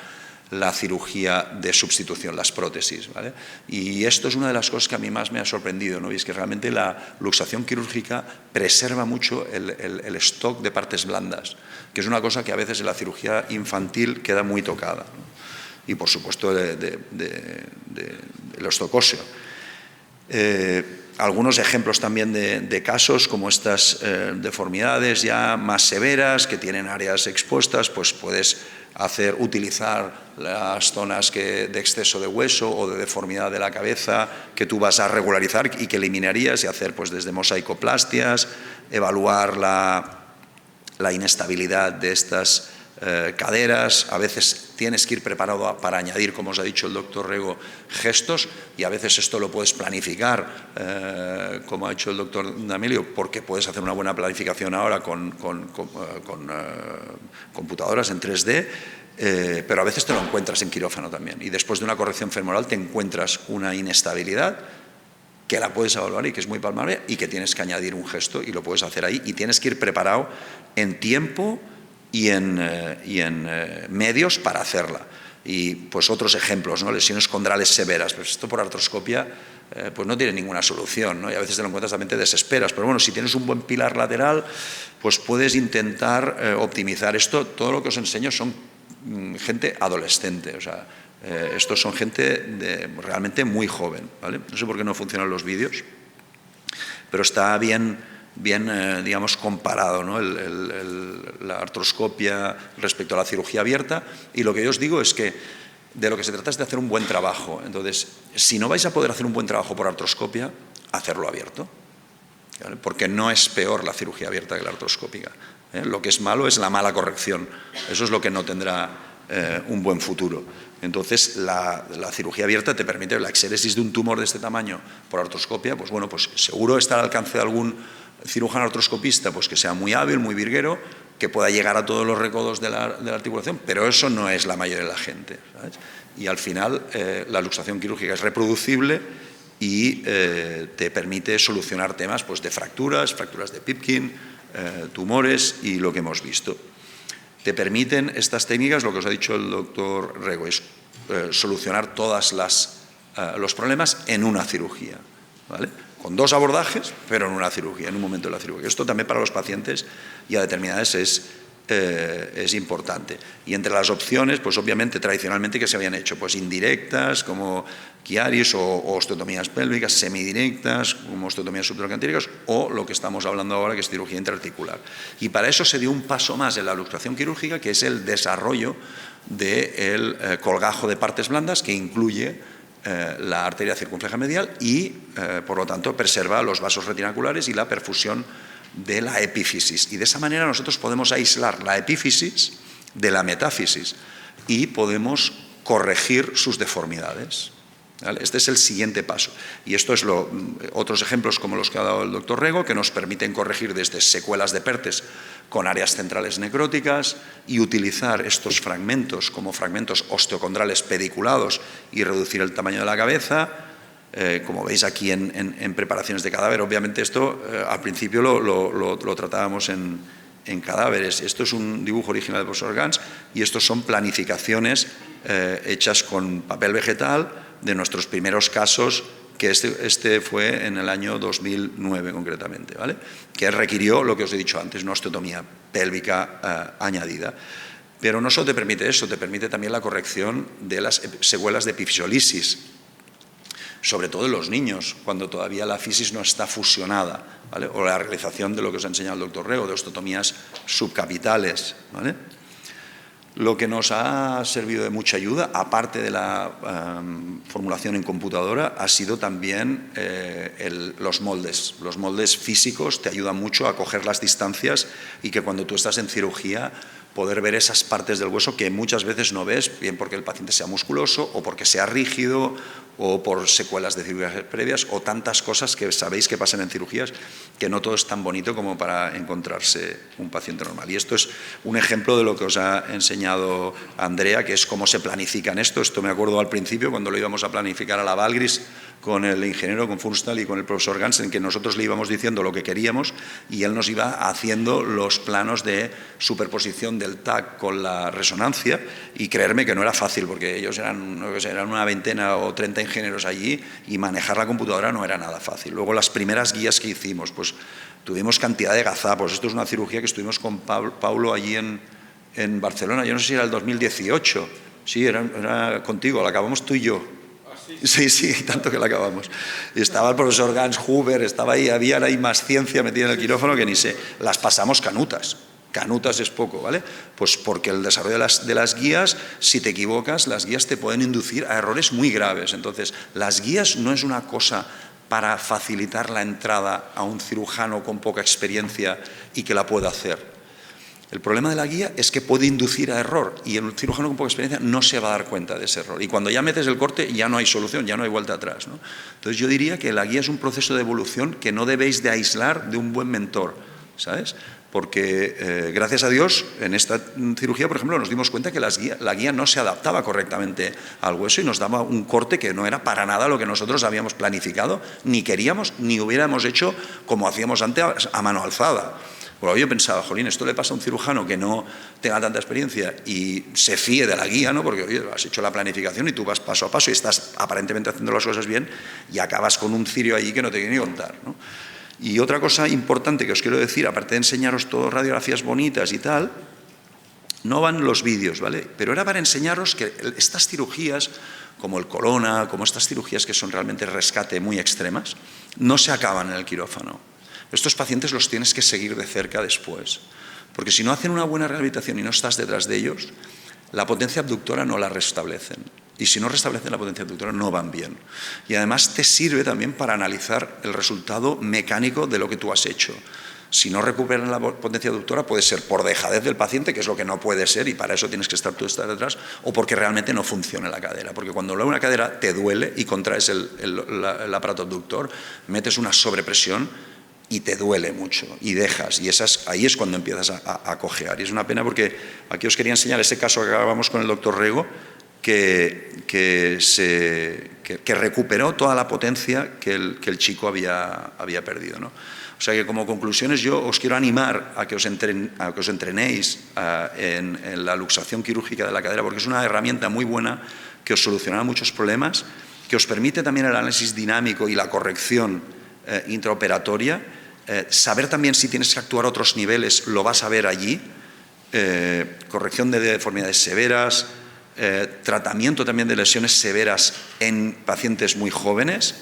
la cirugía de sustitución, las prótesis, ¿vale? Y esto es una de las cosas que a mí más me ha sorprendido, ¿no? Y es que realmente la luxación quirúrgica preserva mucho el stock de partes blandas, que es una cosa que a veces en la cirugía infantil queda muy tocada, ¿no? Y por supuesto el stock óseo. Algunos ejemplos también de casos como estas deformidades ya más severas que tienen áreas expuestas, pues puedes utilizar las zonas de exceso de hueso o de deformidad de la cabeza que tú vas a regularizar y que eliminarías, y hacer pues desde mosaicoplastias, evaluar la inestabilidad de estas caderas. A veces tienes que ir preparado para añadir, como os ha dicho el doctor Rego, gestos, y a veces esto lo puedes planificar, como ha hecho el doctor D'Amelio, porque puedes hacer una buena planificación ahora con computadoras en 3D, pero a veces te lo encuentras en quirófano también. Y después de una corrección femoral te encuentras una inestabilidad que la puedes evaluar y que es muy palpable y que tienes que añadir un gesto y lo puedes hacer ahí y tienes que ir preparado en tiempo y en medios para hacerla. Y pues otros ejemplos, ¿no? Lesiones condrales severas, pues esto por artroscopia pues no tiene ninguna solución, ¿no? Y a veces te lo encuentras también te desesperas, pero bueno, si tienes un buen pilar lateral, pues puedes intentar optimizar esto. Todo lo que os enseño son gente adolescente, o sea, estos son gente realmente muy joven, ¿vale? No sé por qué no funcionan los vídeos, pero está bien digamos, comparado, ¿no? La artroscopia respecto a la cirugía abierta, y lo que yo os digo es que de lo que se trata es de hacer un buen trabajo. Entonces, si no vais a poder hacer un buen trabajo por artroscopia, hacerlo abierto, ¿vale? Porque no es peor la cirugía abierta que la artroscópica, ¿eh? Lo que es malo es la mala corrección, eso es lo que no tendrá un buen futuro. Entonces, la cirugía abierta te permite la exéresis de un tumor de este tamaño por artroscopia, pues bueno, pues seguro está al alcance de algún cirujano artroscopista, pues que sea muy hábil, muy virguero, que pueda llegar a todos los recodos de la articulación, pero eso no es la mayoría de la gente, ¿sabes? Y al final la luxación quirúrgica es reproducible y te permite solucionar temas pues, de fracturas de Pipkin, tumores y lo que hemos visto. Te permiten estas técnicas, lo que os ha dicho el doctor Rego, es solucionar todos los problemas en una cirugía, ¿vale? Con dos abordajes, pero en una cirugía, en un momento de la cirugía. Esto también para los pacientes y a determinadas es importante. Y entre las opciones, pues obviamente tradicionalmente que se habían hecho, pues indirectas como Chiaris o osteotomías pélvicas, semidirectas como osteotomías subtrocantíricas o lo que estamos hablando ahora que es cirugía intraarticular. Y para eso se dio un paso más en la luxación quirúrgica, que es el desarrollo del colgajo de partes blandas que incluye la arteria circunfleja medial y, por lo tanto, preserva los vasos retinaculares y la perfusión de la epífisis. Y de esa manera nosotros podemos aislar la epífisis de la metáfisis y podemos corregir sus deformidades, ¿vale? Este es el siguiente paso. Y esto es otros ejemplos como los que ha dado el doctor Rego, que nos permiten corregir desde secuelas de Perthes con áreas centrales necróticas y utilizar estos fragmentos como fragmentos osteocondrales pediculados y reducir el tamaño de la cabeza. Como veis aquí en preparaciones de cadáver, obviamente esto al principio lo tratábamos en cadáveres. Esto es un dibujo original del profesor Gans y estos son planificaciones hechas con papel vegetal de nuestros primeros casos, que este fue en el año 2009 concretamente, ¿vale? Que requirió lo que os he dicho antes, una osteotomía pélvica añadida. Pero no solo te permite eso, te permite también la corrección de las secuelas de epifisiolisis, sobre todo en los niños, cuando todavía la fisis no está fusionada, ¿vale? O la realización de lo que os ha enseñado el doctor Rego, de osteotomías subcapitales, ¿vale? Lo que nos ha servido de mucha ayuda, aparte de la formulación en computadora, ha sido también los moldes. Los moldes físicos te ayudan mucho a coger las distancias y que cuando tú estás en cirugía poder ver esas partes del hueso que muchas veces no ves, bien porque el paciente sea musculoso o porque sea rígido o por secuelas de cirugías previas o tantas cosas que sabéis que pasan en cirugías, que no todo es tan bonito como para encontrarse un paciente normal. Y esto es un ejemplo de lo que os ha enseñado Andrea, que es cómo se planifica en esto. Esto me acuerdo al principio cuando lo íbamos a planificar a la Valgris con el ingeniero, con Funstal y con el profesor Gans, en que nosotros le íbamos diciendo lo que queríamos y él nos iba haciendo los planos de superposición del TAC con la resonancia, y creerme que no era fácil porque ellos eran una veintena o 30 ingenieros allí y manejar la computadora no era nada fácil. Luego las primeras guías que hicimos, pues tuvimos cantidad de gazapos. Esto es una cirugía que estuvimos con Paulo allí en Barcelona, yo no sé si era el 2018, sí, era contigo, la acabamos tú y yo. Sí, tanto que la acabamos. Y estaba el profesor Gans, Huber, estaba ahí, había ahí más ciencia metida en el quirófano que ni sé. Las pasamos canutas. Canutas es poco, ¿vale? Pues porque el desarrollo de las guías, si te equivocas, las guías te pueden inducir a errores muy graves. Entonces, las guías no es una cosa para facilitar la entrada a un cirujano con poca experiencia y que la pueda hacer. El problema de la guía es que puede inducir a error y el cirujano con poca experiencia no se va a dar cuenta de ese error. Y cuando ya metes el corte ya no hay solución, ya no hay vuelta atrás, ¿no? Entonces yo diría que la guía es un proceso de evolución que no debéis de aislar de un buen mentor, ¿sabes? porque gracias a Dios en esta cirugía, por ejemplo, nos dimos cuenta que la guía no se adaptaba correctamente al hueso y nos daba un corte que no era para nada lo que nosotros habíamos planificado, ni queríamos, ni hubiéramos hecho como hacíamos antes a mano alzada. Bueno, yo pensaba, jolín, esto le pasa a un cirujano que no tenga tanta experiencia y se fíe de la guía, ¿no? Porque oye, has hecho la planificación y tú vas paso a paso y estás aparentemente haciendo las cosas bien y acabas con un cirio allí que no te quiero ni contar, ¿no? Y otra cosa importante que os quiero decir, aparte de enseñaros todo radiografías bonitas y tal, no van los vídeos, ¿vale? Pero era para enseñaros que estas cirugías, como el Corona, como estas cirugías que son realmente rescate muy extremas, no se acaban en el quirófano. Estos pacientes los tienes que seguir de cerca después, porque si no hacen una buena rehabilitación y no estás detrás de ellos, la potencia abductora no la restablecen. Y si no restablecen la potencia abductora, no van bien. Y además te sirve también para analizar el resultado mecánico de lo que tú has hecho. Si no recuperan la potencia abductora, puede ser por dejadez del paciente, que es lo que no puede ser, y para eso tienes que estar tú detrás, o porque realmente no funciona la cadera. Porque cuando una cadera te duele y contraes el aparato abductor, metes una sobrepresión y te duele mucho, y dejas, y ahí es cuando empiezas a cojear. Y es una pena porque aquí os quería enseñar ese caso que acabamos con el doctor Rego, que recuperó toda la potencia que el chico había perdido, ¿no? O sea que como conclusiones yo os quiero animar a que os entrenéis en la luxación quirúrgica de la cadera, porque es una herramienta muy buena que os solucionará muchos problemas, que os permite también el análisis dinámico y la corrección intraoperatoria, saber también si tienes que actuar a otros niveles, lo vas a ver allí, corrección de deformidades severas, tratamiento también de lesiones severas en pacientes muy jóvenes,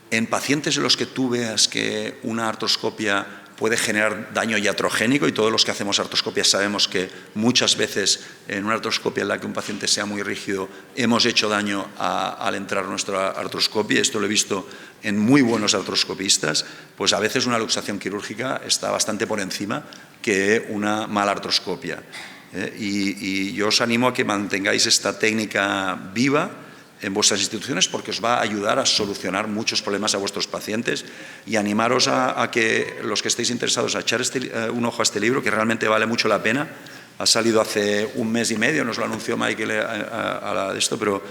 en pacientes en los que tú veas que una artroscopia puede generar daño iatrogénico, y todos los que hacemos artroscopias sabemos que muchas veces en una artroscopia en la que un paciente sea muy rígido hemos hecho daño al entrar nuestra artroscopia. Esto lo he visto en muy buenos artroscopistas. Pues a veces una luxación quirúrgica está bastante por encima que una mala artroscopia. Y yo os animo a que mantengáis esta técnica viva en vuestras instituciones, porque os va a ayudar a solucionar muchos problemas a vuestros pacientes, y animaros a que los que estéis interesados a echar un ojo a este libro, que realmente vale mucho la pena. Ha salido hace un mes y medio, nos lo anunció Michael a de esto, pero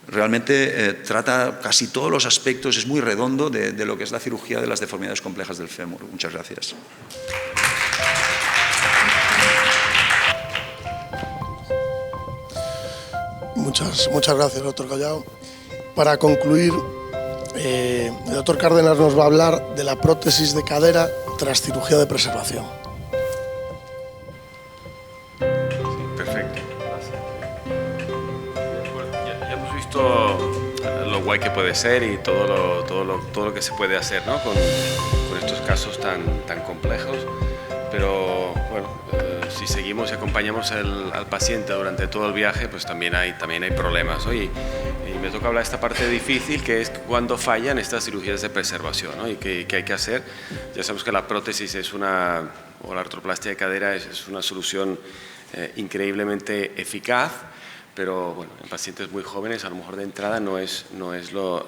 realmente trata casi todos los aspectos, es muy redondo de lo que es la cirugía de las deformidades complejas del fémur. Muchas gracias. Muchas gracias, doctor Collado. Para concluir, el doctor Cárdenas nos va a hablar de la prótesis de cadera tras cirugía de preservación. Sí, perfecto. Ya hemos visto lo guay que puede ser y todo lo que se puede hacer, ¿no? con estos casos tan complejos. Pero bueno, si seguimos y acompañamos al paciente durante todo el viaje, pues también hay problemas, ¿no? Y me toca hablar de esta parte difícil, que es cuando fallan estas cirugías de preservación, ¿no? Y qué hay que hacer. Ya sabemos que la prótesis o la artroplastia de cadera es una solución increíblemente eficaz, pero bueno, en pacientes muy jóvenes a lo mejor de entrada no es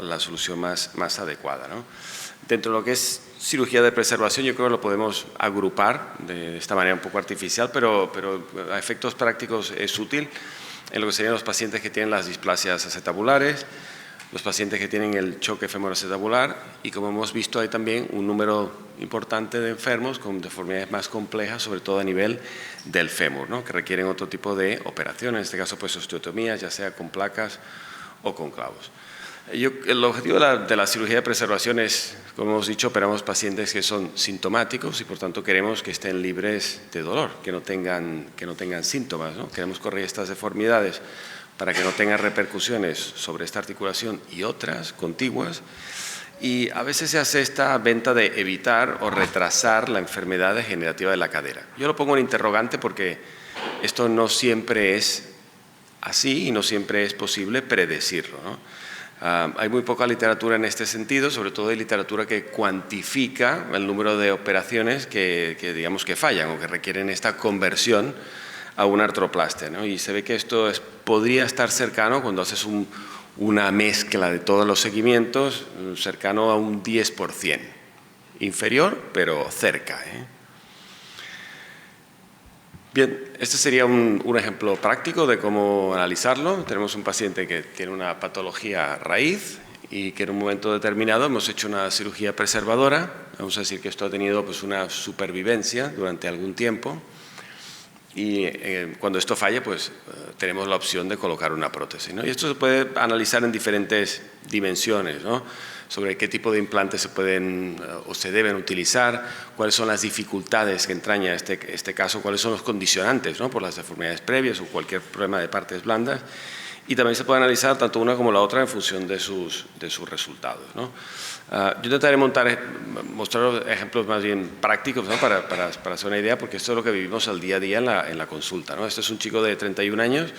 la solución más adecuada, ¿no? Dentro de lo que es cirugía de preservación, yo creo que lo podemos agrupar de esta manera un poco artificial, pero a efectos prácticos es útil en lo que serían los pacientes que tienen las displasias acetabulares, los pacientes que tienen el choque femoroacetabular, y como hemos visto hay también un número importante de enfermos con deformidades más complejas, sobre todo a nivel del fémur, ¿no? Que requieren otro tipo de operaciones, en este caso pues osteotomías, ya sea con placas o con clavos. El objetivo de la cirugía de preservación es, como hemos dicho, operamos pacientes que son sintomáticos y por tanto queremos que estén libres de dolor, que no tengan síntomas, ¿no? Queremos corregir estas deformidades para que no tengan repercusiones sobre esta articulación y otras contiguas, y a veces se hace esta venta de evitar o retrasar la enfermedad degenerativa de la cadera. Yo lo pongo en interrogante porque esto no siempre es así y no siempre es posible predecirlo, ¿no? Hay muy poca literatura en este sentido, sobre todo hay literatura que cuantifica el número de operaciones que digamos que fallan o que requieren esta conversión a una artroplastia, ¿no? Y se ve que esto podría estar cercano cuando haces una mezcla de todos los seguimientos, cercano a un 10%. Inferior, pero cerca, ¿eh? Bien, este sería un ejemplo práctico de cómo analizarlo. Tenemos un paciente que tiene una patología raíz y que en un momento determinado hemos hecho una cirugía preservadora. Vamos a decir que esto ha tenido pues, una supervivencia durante algún tiempo y cuando esto falle, pues tenemos la opción de colocar una prótesis, ¿no? Y esto se puede analizar en diferentes dimensiones, ¿no? Sobre qué tipo de implantes se pueden o se deben utilizar, cuáles son las dificultades que entraña este caso, cuáles son los condicionantes, ¿no? Por las deformidades previas o cualquier problema de partes blandas. Y también se puede analizar tanto una como la otra en función de sus resultados, ¿no? Yo intentaré mostrar ejemplos más bien prácticos, ¿no? para hacer una idea, porque esto es lo que vivimos al día a día en la consulta, ¿no? Este es un chico de 31 años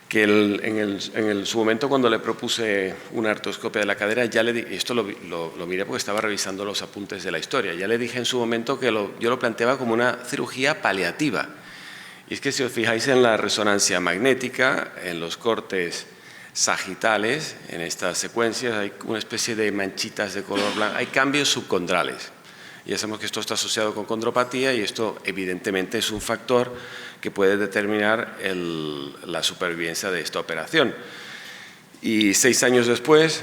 que en su momento cuando le propuse una artroscopia de la cadera, ya le dije, y esto lo miré porque estaba revisando los apuntes de la historia, ya le dije en su momento que yo lo planteaba como una cirugía paliativa. Y es que si os fijáis en la resonancia magnética, en los cortes sagitales, en estas secuencias hay una especie de manchitas de color blanco, hay cambios subcondrales. Y ya sabemos que esto está asociado con condropatía y esto evidentemente es un factor que puede determinar la supervivencia de esta operación. Y 6 años después,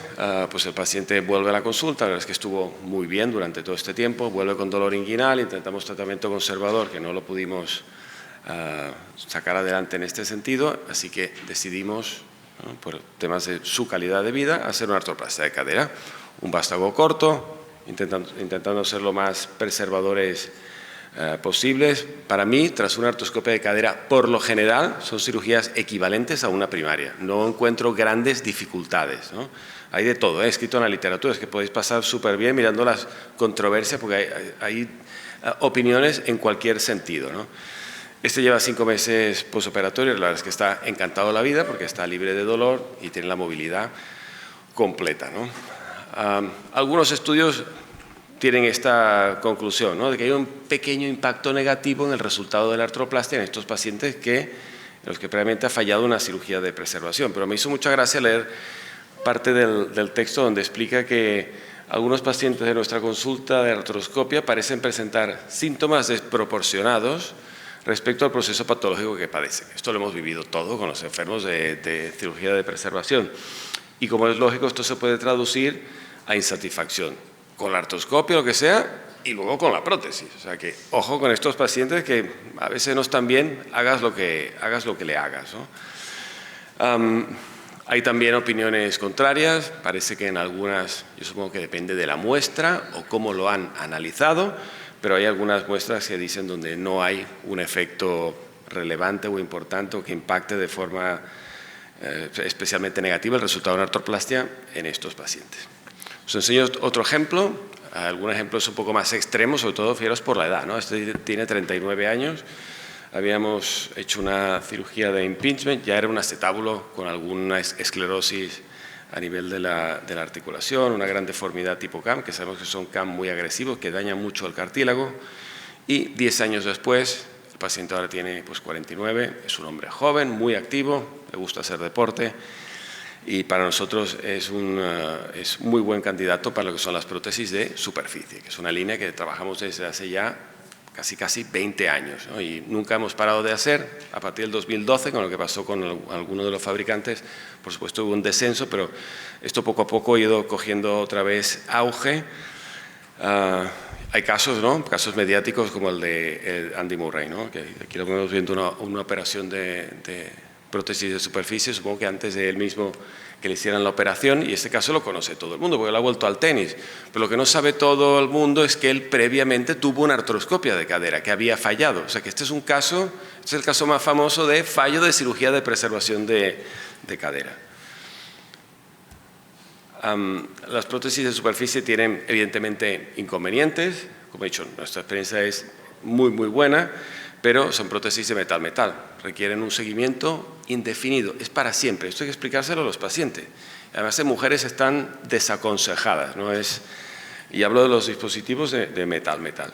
pues el paciente vuelve a la consulta, la verdad es que estuvo muy bien durante todo este tiempo, vuelve con dolor inguinal, intentamos tratamiento conservador que no lo pudimos sacar adelante en este sentido, así que decidimos, ¿no? Por temas de su calidad de vida, hacer una artroplastia de cadera, un vástago corto, intentando ser lo más preservadores posibles. Para mí, tras una artroscopia de cadera, por lo general, son cirugías equivalentes a una primaria. No encuentro grandes dificultades, ¿no? Hay de todo, he escrito en la literatura, es que podéis pasar súper bien mirando las controversias, porque hay opiniones en cualquier sentido, ¿no? Este lleva 5 meses posoperatorio, la verdad es que está encantado de la vida porque está libre de dolor y tiene la movilidad completa, ¿no? Algunos estudios tienen esta conclusión, ¿no? De que hay un pequeño impacto negativo en el resultado de la artroplastia en estos pacientes en los que previamente ha fallado una cirugía de preservación. Pero me hizo mucha gracia leer parte del texto donde explica que algunos pacientes de nuestra consulta de artroscopia parecen presentar síntomas desproporcionados respecto al proceso patológico que padecen. Esto lo hemos vivido todo con los enfermos de cirugía de preservación. Y como es lógico, esto se puede traducir a insatisfacción con la artroscopia o lo que sea, y luego con la prótesis. O sea que, ojo con estos pacientes que a veces no están bien, hagas lo que le hagas, ¿no? Hay también opiniones contrarias, parece que en algunas, yo supongo que depende de la muestra o cómo lo han analizado, pero hay algunas muestras que dicen donde no hay un efecto relevante o importante o que impacte de forma especialmente negativa el resultado de una artroplastia en estos pacientes. Os enseño otro ejemplo, algún ejemplo es un poco más extremo, sobre todo fijaros por la edad, ¿no? Este tiene 39 años, habíamos hecho una cirugía de impingement, ya era un acetábulo con alguna esclerosis a nivel de la articulación, una gran deformidad tipo CAM, que sabemos que son CAM muy agresivos, que dañan mucho el cartílago, y 10 años después, el paciente ahora tiene pues 49, es un hombre joven, muy activo, le gusta hacer deporte, y para nosotros es muy buen candidato para lo que son las prótesis de superficie, que es una línea que trabajamos desde hace ya casi 20 años, ¿no? Y nunca hemos parado de hacer. A partir del 2012, con lo que pasó con algunos de los fabricantes, por supuesto hubo un descenso, pero esto poco a poco ha ido cogiendo otra vez auge. Hay casos, ¿no? Casos mediáticos como el de Andy Murray, ¿no? Que aquí lo vemos viendo una operación de prótesis de superficie, supongo que antes de él mismo que le hicieran la operación, y este caso lo conoce todo el mundo porque él ha vuelto al tenis, pero lo que no sabe todo el mundo es que él previamente tuvo una artroscopia de cadera que había fallado, o sea que este es el caso más famoso de fallo de cirugía de preservación de cadera. Las prótesis de superficie tienen evidentemente inconvenientes, como he dicho, nuestra experiencia es muy buena, pero son prótesis de metal-metal, requieren un seguimiento indefinido, es para siempre, esto hay que explicárselo a los pacientes. Además, en mujeres están desaconsejadas, ¿no? Y hablo de los dispositivos de metal-metal.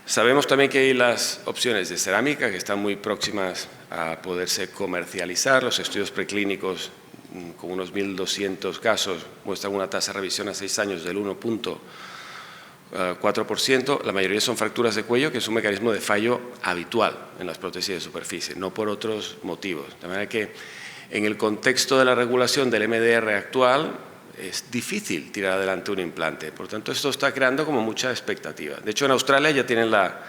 Sabemos también que hay las opciones de cerámica que están muy próximas a poderse comercializar, los estudios preclínicos con unos 1.200 casos muestran una tasa de revisión a 6 años del 1.4 4%, la mayoría son fracturas de cuello, que es un mecanismo de fallo habitual en las prótesis de superficie, no por otros motivos. De manera que en el contexto de la regulación del MDR actual es difícil tirar adelante un implante. Por tanto, esto está creando como mucha expectativa. De hecho, en Australia ya tienen la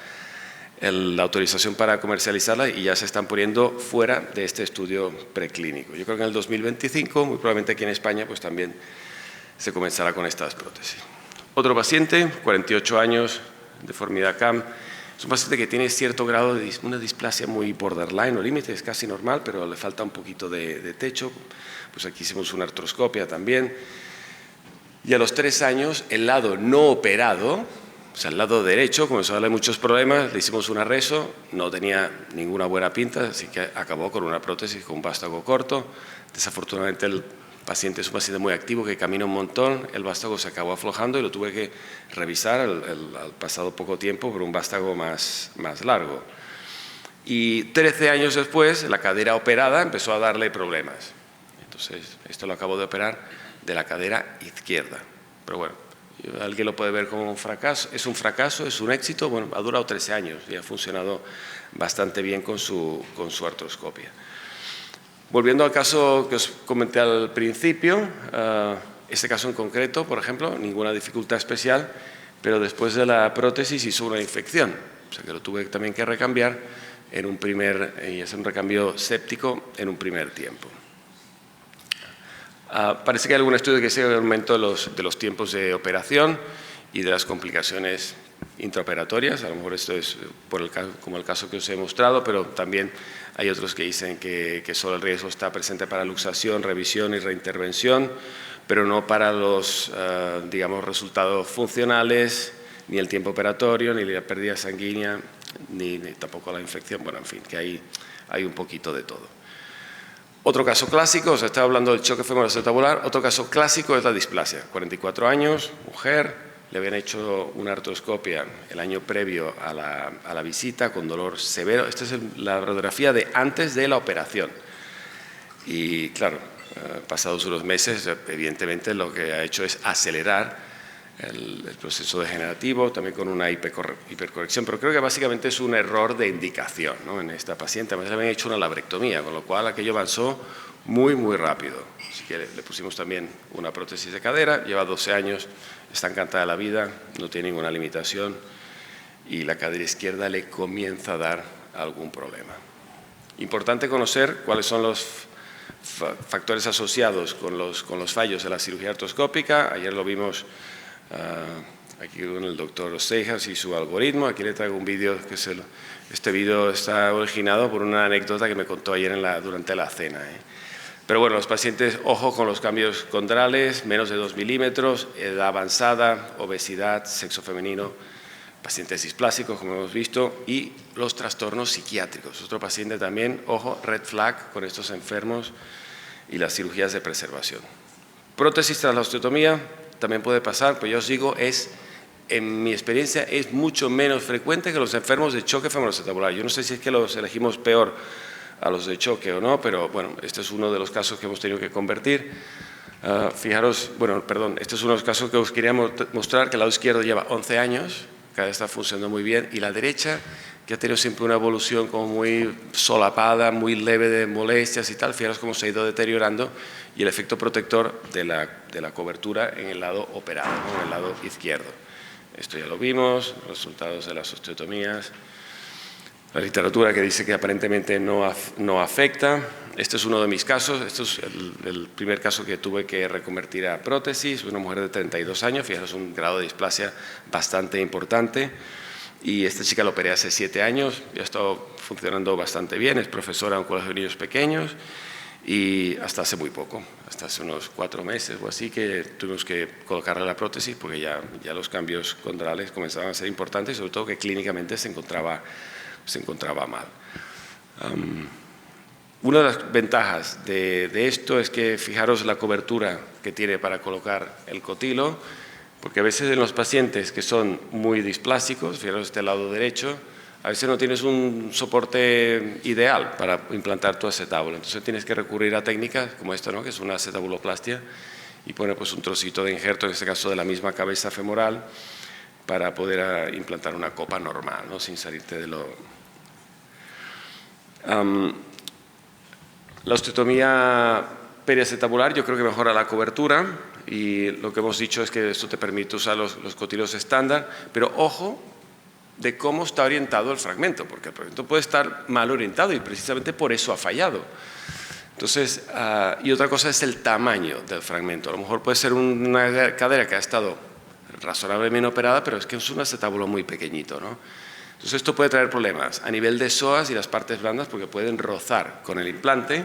autorización para comercializarla y ya se están poniendo fuera de este estudio preclínico. Yo creo que en el 2025, muy probablemente aquí en España, pues también se comenzará con estas prótesis. Otro paciente, 48 años, deformidad CAM. Es un paciente que tiene cierto grado de una displasia muy borderline o límite, es casi normal, pero le falta un poquito de techo. Pues aquí hicimos una artroscopia también. Y a los 3 años, el lado no operado, o sea, el lado derecho, comenzó a darle muchos problemas, le hicimos una reso, no tenía ninguna buena pinta, así que acabó con una prótesis con un vástago corto. Desafortunadamente el paciente es un paciente muy activo que camina un montón, el vástago se acabó aflojando y lo tuve que revisar al pasado poco tiempo por un vástago más largo. Y 13 años después, la cadera operada empezó a darle problemas. Entonces, esto lo acabo de operar de la cadera izquierda. Pero bueno, alguien lo puede ver como un fracaso. ¿Es un fracaso? ¿Es un éxito? Bueno, ha durado 13 años y ha funcionado bastante bien con su artroscopia. Volviendo al caso que os comenté al principio, este caso en concreto, por ejemplo, ninguna dificultad especial, pero después de la prótesis hizo una infección, o sea que lo tuve también que recambiar y hacer un recambio séptico en un primer tiempo. Parece que hay algún estudio que sigue el aumento de los tiempos de operación y de las complicaciones intraoperatorias. A lo mejor esto es como el caso que os he mostrado, pero también hay otros que dicen que solo el riesgo está presente para luxación, revisión y reintervención, pero no para los, digamos, resultados funcionales, ni el tiempo operatorio, ni la pérdida sanguínea, ni tampoco la infección. Bueno, en fin, que hay un poquito de todo. Otro caso clásico, os estaba hablando del choque femoroacetabular, otro caso clásico es la displasia. 44 años, mujer, le habían hecho una artroscopia el año previo a la visita con dolor severo. Esta es la radiografía de antes de la operación. Y claro, pasados unos meses, evidentemente lo que ha hecho es acelerar el proceso degenerativo, también con una hipercorrección, pero creo que básicamente es un error de indicación, ¿no? En esta paciente. Además le habían hecho una labrectomía, con lo cual aquello avanzó muy, muy rápido. Así que le pusimos también una prótesis de cadera, lleva 12 años, está encantada de la vida, no tiene ninguna limitación y la cadera izquierda le comienza a dar algún problema. Importante conocer cuáles son los factores asociados con los fallos de la cirugía artroscópica. Ayer lo vimos aquí con el doctor Seijas y su algoritmo. Aquí le traigo un vídeo que es este vídeo está originado por una anécdota que me contó ayer durante la cena. Pero bueno, los pacientes, ojo con los cambios condrales, menos de 2 milímetros, edad avanzada, obesidad, sexo femenino, pacientes displásicos, como hemos visto, y los trastornos psiquiátricos. Otro paciente también, ojo, red flag con estos enfermos y las cirugías de preservación. Prótesis tras la osteotomía también puede pasar, pues ya os digo, en mi experiencia es mucho menos frecuente que los enfermos de choque femoroacetabular. Yo no sé si es que los elegimos peor a los de choque o no, pero bueno, este es uno de los casos que hemos tenido que convertir. Fijaros, bueno, perdón, este es uno de los casos que os quería mostrar, que el lado izquierdo lleva 11 años, cada vez está funcionando muy bien, y la derecha, que ha tenido siempre una evolución como muy solapada, muy leve de molestias y tal, fijaros cómo se ha ido deteriorando, y el efecto protector de la cobertura en el lado operado, ¿no? En el lado izquierdo. Esto ya lo vimos, resultados de las osteotomías, la literatura que dice que aparentemente no afecta. Este es uno de mis casos, este es el primer caso que tuve que reconvertir a prótesis, una mujer de 32 años, fijaros, un grado de displasia bastante importante, y esta chica la operé hace 7 años, ya ha estado funcionando bastante bien, es profesora en un colegio de niños pequeños, y hasta hace muy poco, hasta hace unos 4 meses o así, que tuvimos que colocarle la prótesis porque ya los cambios condrales comenzaban a ser importantes y sobre todo que clínicamente se encontraba mal. Una de las ventajas de esto es que fijaros la cobertura que tiene para colocar el cotilo, porque a veces en los pacientes que son muy displásicos, fijaros este lado derecho, a veces no tienes un soporte ideal para implantar tu acetábulo, entonces tienes que recurrir a técnicas como esta, ¿no? Que es una acetabuloplastia, y poner pues un trocito de injerto, en este caso de la misma cabeza femoral, para poder implantar una copa normal, ¿no? Sin salirte de lo... La osteotomía periacetabular yo creo que mejora la cobertura y lo que hemos dicho es que esto te permite usar los cotilos estándar, pero ojo de cómo está orientado el fragmento, porque el fragmento puede estar mal orientado y precisamente por eso ha fallado. Entonces, y otra cosa es el tamaño del fragmento. A lo mejor puede ser una cadera que ha estado razonablemente operada, pero es que es un acetábulo muy pequeñito, ¿no? Entonces esto puede traer problemas a nivel de psoas y las partes blandas porque pueden rozar con el implante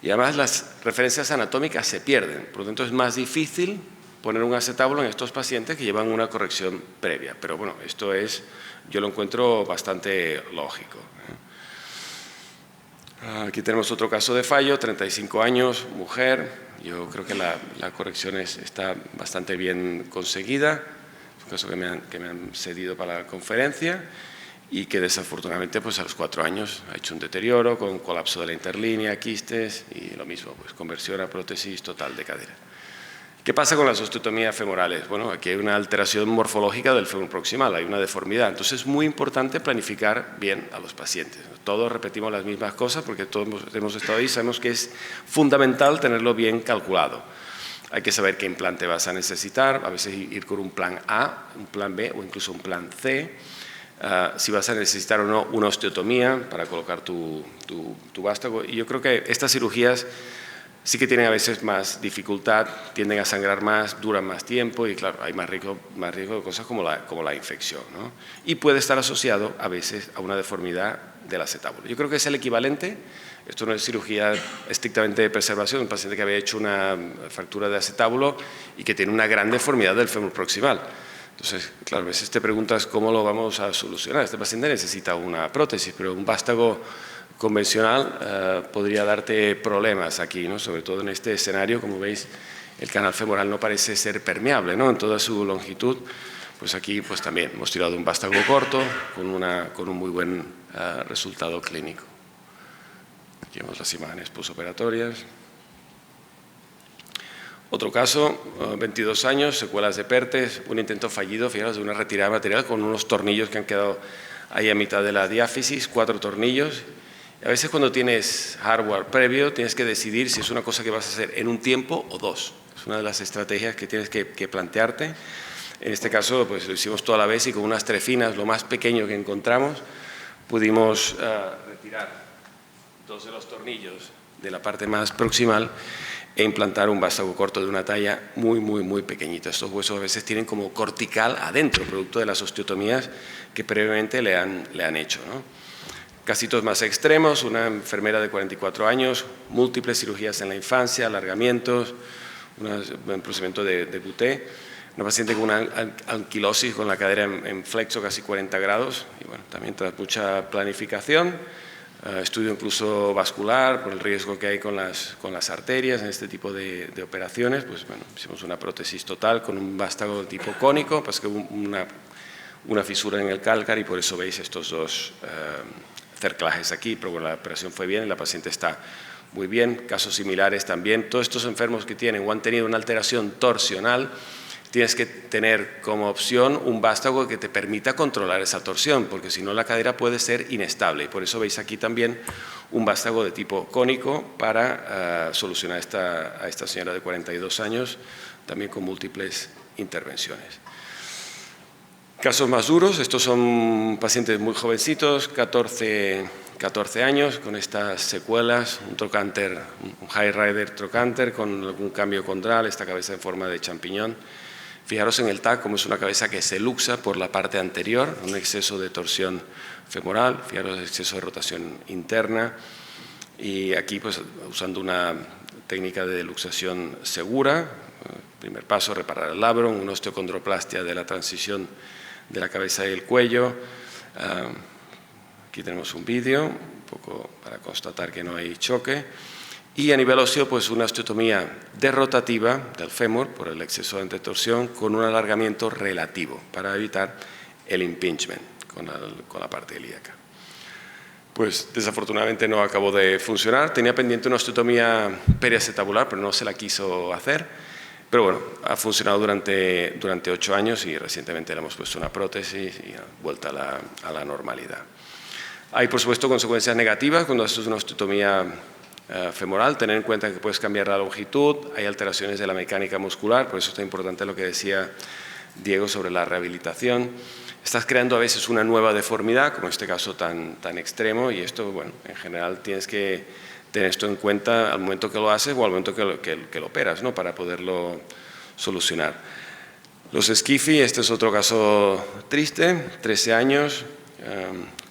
y además las referencias anatómicas se pierden. Por lo tanto es más difícil poner un acetábulo en estos pacientes que llevan una corrección previa. Pero bueno, esto es, yo lo encuentro bastante lógico. Aquí tenemos otro caso de fallo, 35 años, mujer. Yo creo que la corrección está bastante bien conseguida. Es un caso que me han cedido para la conferencia y que desafortunadamente pues a los 4 años ha hecho un deterioro con colapso de la interlínea, quistes y lo mismo, pues conversión a prótesis total de cadera. ¿Qué pasa con las osteotomías femorales? Bueno, aquí hay una alteración morfológica del fémur proximal, hay una deformidad, entonces es muy importante planificar bien a los pacientes. Todos repetimos las mismas cosas porque todos hemos estado ahí, sabemos que es fundamental tenerlo bien calculado. Hay que saber qué implante vas a necesitar, a veces ir con un plan A, un plan B o incluso un plan C. Si vas a necesitar o no una osteotomía para colocar tu vástago. Y yo creo que estas cirugías sí que tienen a veces más dificultad, tienden a sangrar más, duran más tiempo y claro, hay más riesgo de cosas como la infección, ¿no? Y puede estar asociado a veces a una deformidad del acetábulo. Yo creo que es el equivalente, esto no es cirugía estrictamente de preservación, un paciente que había hecho una fractura de acetábulo y que tiene una gran deformidad del fémur proximal. Entonces, claro, a veces te preguntas cómo lo vamos a solucionar. Este paciente necesita una prótesis, pero un vástago convencional podría darte problemas aquí, ¿no? Sobre todo en este escenario, como veis, el canal femoral no parece ser permeable, ¿no? En toda su longitud. Pues aquí pues también hemos tirado un vástago corto con un muy buen resultado clínico. Aquí vemos las imágenes posoperatorias. Otro caso, 22 años, secuelas de Pertes, un intento fallido, fijaros, de una retirada de material con unos tornillos que han quedado ahí a mitad de la diáfisis, 4 tornillos. A veces cuando tienes hardware previo tienes que decidir si es una cosa que vas a hacer en un tiempo o 2. Es una de las estrategias que tienes que plantearte. En este caso pues lo hicimos toda la vez y con unas trefinas, lo más pequeño que encontramos, pudimos retirar 2 de los tornillos de la parte más proximal e implantar un vástago corto de una talla muy pequeñita. Estos huesos a veces tienen como cortical adentro, producto de las osteotomías que previamente le han hecho, ¿no? Casitos más extremos, una enfermera de 44 años, múltiples cirugías en la infancia, alargamientos, un procedimiento de Boutet, una paciente con una anquilosis con la cadera en flexo casi 40 grados, y bueno, también tras mucha planificación, estudio incluso vascular por el riesgo que hay con las arterias en este tipo de operaciones, pues bueno, hicimos una prótesis total con un vástago de tipo cónico, pues que hubo una fisura en el cálcar y por eso veis estos 2 cerclajes aquí, pero bueno, la operación fue bien y la paciente está muy bien. Casos similares también, todos estos enfermos que tienen o han tenido una alteración torsional, tienes que tener como opción un vástago que te permita controlar esa torsión, porque si no la cadera puede ser inestable. Y por eso veis aquí también un vástago de tipo cónico para solucionar a esta señora de 42 años, también con múltiples intervenciones. Casos más duros, estos son pacientes muy jovencitos, 14 años, con estas secuelas, un trocánter, un high rider trocánter con algún cambio condral, esta cabeza en forma de champiñón. Fijaros en el TAC como es una cabeza que se luxa por la parte anterior, un exceso de torsión femoral, fijaros el exceso de rotación interna y aquí pues usando una técnica de luxación segura, primer paso reparar el labrum, una osteocondroplastia de la transición de la cabeza y el cuello. Aquí tenemos un vídeo, un poco para constatar que no hay choque. Y a nivel óseo, pues una osteotomía derrotativa del fémur por el exceso de antetorsión con un alargamiento relativo para evitar el impingement con la parte ilíaca. Pues desafortunadamente no acabó de funcionar. Tenía pendiente una osteotomía periacetabular, pero no se la quiso hacer. Pero bueno, ha funcionado durante 8 años y recientemente le hemos puesto una prótesis y vuelta a la normalidad. Hay, por supuesto, consecuencias negativas cuando haces una osteotomía femoral. Tener en cuenta que puedes cambiar la longitud, hay alteraciones de la mecánica muscular, por eso está importante lo que decía Diego sobre la rehabilitación. Estás creando a veces una nueva deformidad, como en este caso tan extremo, y esto, bueno, en general tienes que tener esto en cuenta al momento que lo haces o al momento que lo operas, ¿no?, para poderlo solucionar. Los SCIFI, este es otro caso triste, 13 años,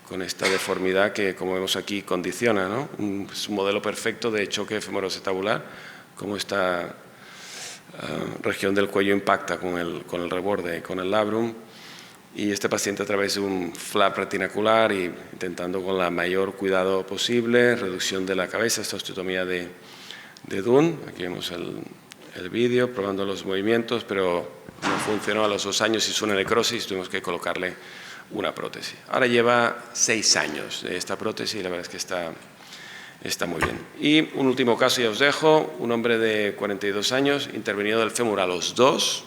con esta deformidad que, como vemos aquí, condiciona, ¿no? Es un modelo perfecto de choque femoroacetabular, como esta región del cuello impacta con el reborde, con el labrum, y este paciente a través de un flap retinacular y intentando con la mayor cuidado posible, reducción de la cabeza, esta osteotomía de Dunn, aquí vemos el vídeo, probando los movimientos, pero no funcionó. A los 2 años hizo una necrosis, tuvimos que colocarle una prótesis. Ahora lleva 6 años de esta prótesis y la verdad es que está muy bien. Y un último caso, ya os dejo, un hombre de 42 años, intervenido del fémur a los 2,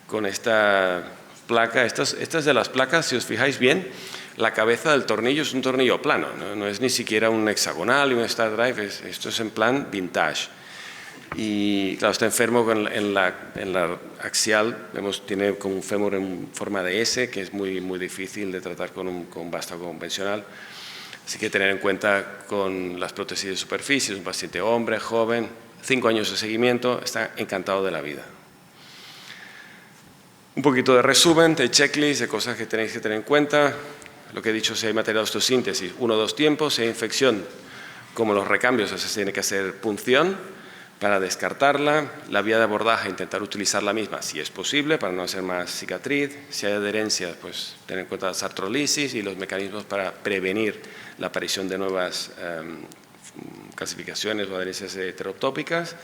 con esta placa. Estas de las placas, si os fijáis bien, la cabeza del tornillo es un tornillo plano, no es ni siquiera un hexagonal y un star drive, esto es en plan vintage. Y claro, está enfermo en la axial, vemos, tiene como un fémur en forma de S, que es muy difícil de tratar con un vástago convencional. Así que tener en cuenta con las prótesis de superficie, es un paciente hombre, joven, 5 años de seguimiento, está encantado de la vida. Un poquito de resumen, de checklist, de cosas que tenéis que tener en cuenta. Lo que he dicho, si hay material de osteosíntesis, 1 o 2 tiempos, si hay infección, como los recambios, se tiene que hacer punción para descartarla, la vía de abordaje, intentar utilizar la misma si es posible para no hacer más cicatriz, si hay adherencias, pues tener en cuenta las artrolisis y los mecanismos para prevenir la aparición de nuevas calcificaciones o adherencias heterotópicas.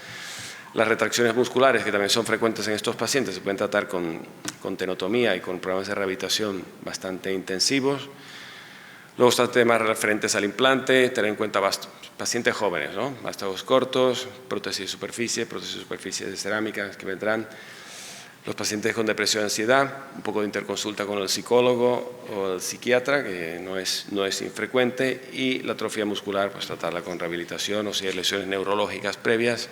Las retracciones musculares, que también son frecuentes en estos pacientes, se pueden tratar con tenotomía y con programas de rehabilitación bastante intensivos. Luego están temas referentes al implante, tener en cuenta pacientes jóvenes, ¿no?, vástagos cortos, prótesis de superficie de cerámica que vendrán. Los pacientes con depresión y ansiedad, un poco de interconsulta con el psicólogo o el psiquiatra, que no es infrecuente, y la atrofia muscular, pues tratarla con rehabilitación, o si hay lesiones neurológicas previas,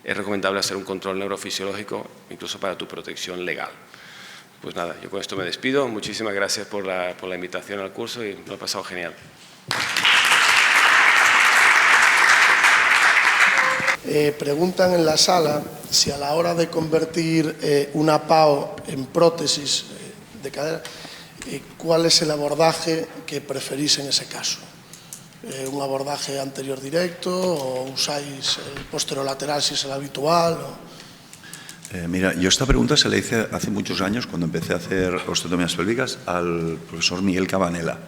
es recomendable hacer un control neurofisiológico, incluso para tu protección legal. Pues nada, yo con esto me despido. Muchísimas gracias por la invitación al curso y lo he pasado genial. Preguntan en la sala si a la hora de convertir una PAO en prótesis de cadera, ¿cuál es el abordaje que preferís en ese caso? ¿Un abordaje anterior directo o usáis el posterolateral si es el habitual? Mira, yo esta pregunta se la hice hace muchos años cuando empecé a hacer osteotomías pélvicas al profesor Miguel Cabanela.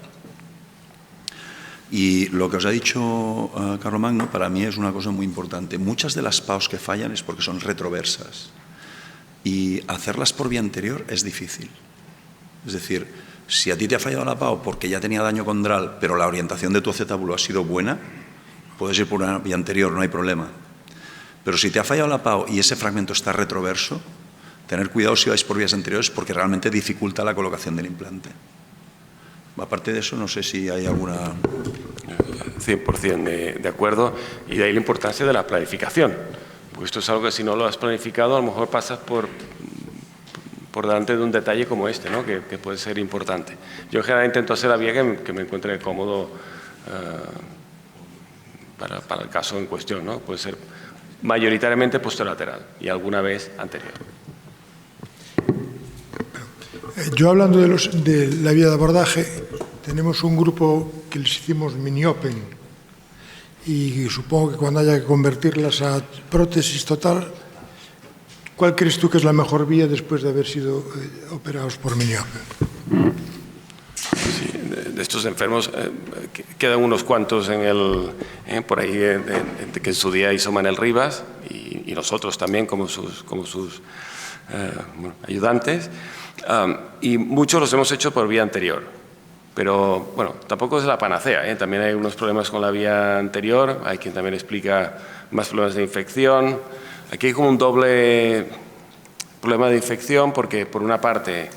Y lo que os ha dicho Carlomagno para mí es una cosa muy importante. Muchas de las PAOs que fallan es porque son retroversas y hacerlas por vía anterior es difícil. Es decir, si a ti te ha fallado la PAO porque ya tenía daño condral, pero la orientación de tu acetábulo ha sido buena, puedes ir por una vía anterior, no hay problema. Pero si te ha fallado la PAO y ese fragmento está retroverso, tener cuidado si vais por vías anteriores porque realmente dificulta la colocación del implante. Aparte de eso, no sé si hay alguna... 100% de acuerdo, y de ahí la importancia de la planificación, porque esto es algo que si no lo has planificado a lo mejor pasas por delante de un detalle como este, ¿no?, que puede ser importante. Yo en general intento hacer la vía que me encuentre cómodo para el caso en cuestión, ¿no? Puede ser mayoritariamente posterolateral y alguna vez anterior. Yo hablando de la vía de abordaje, tenemos un grupo que les hicimos mini-open y supongo que cuando haya que convertirlas a prótesis total, ¿cuál crees tú que es la mejor vía después de haber sido operados por mini-open? Sí, de estos enfermos quedan unos cuantos por ahí que en su día hizo Manel Rivas y nosotros también como sus ayudantes. Y muchos los hemos hecho por vía anterior, pero bueno, tampoco es la panacea, también hay unos problemas con la vía anterior, hay quien también explica más problemas de infección. Aquí hay como un doble problema de infección porque, por una parte,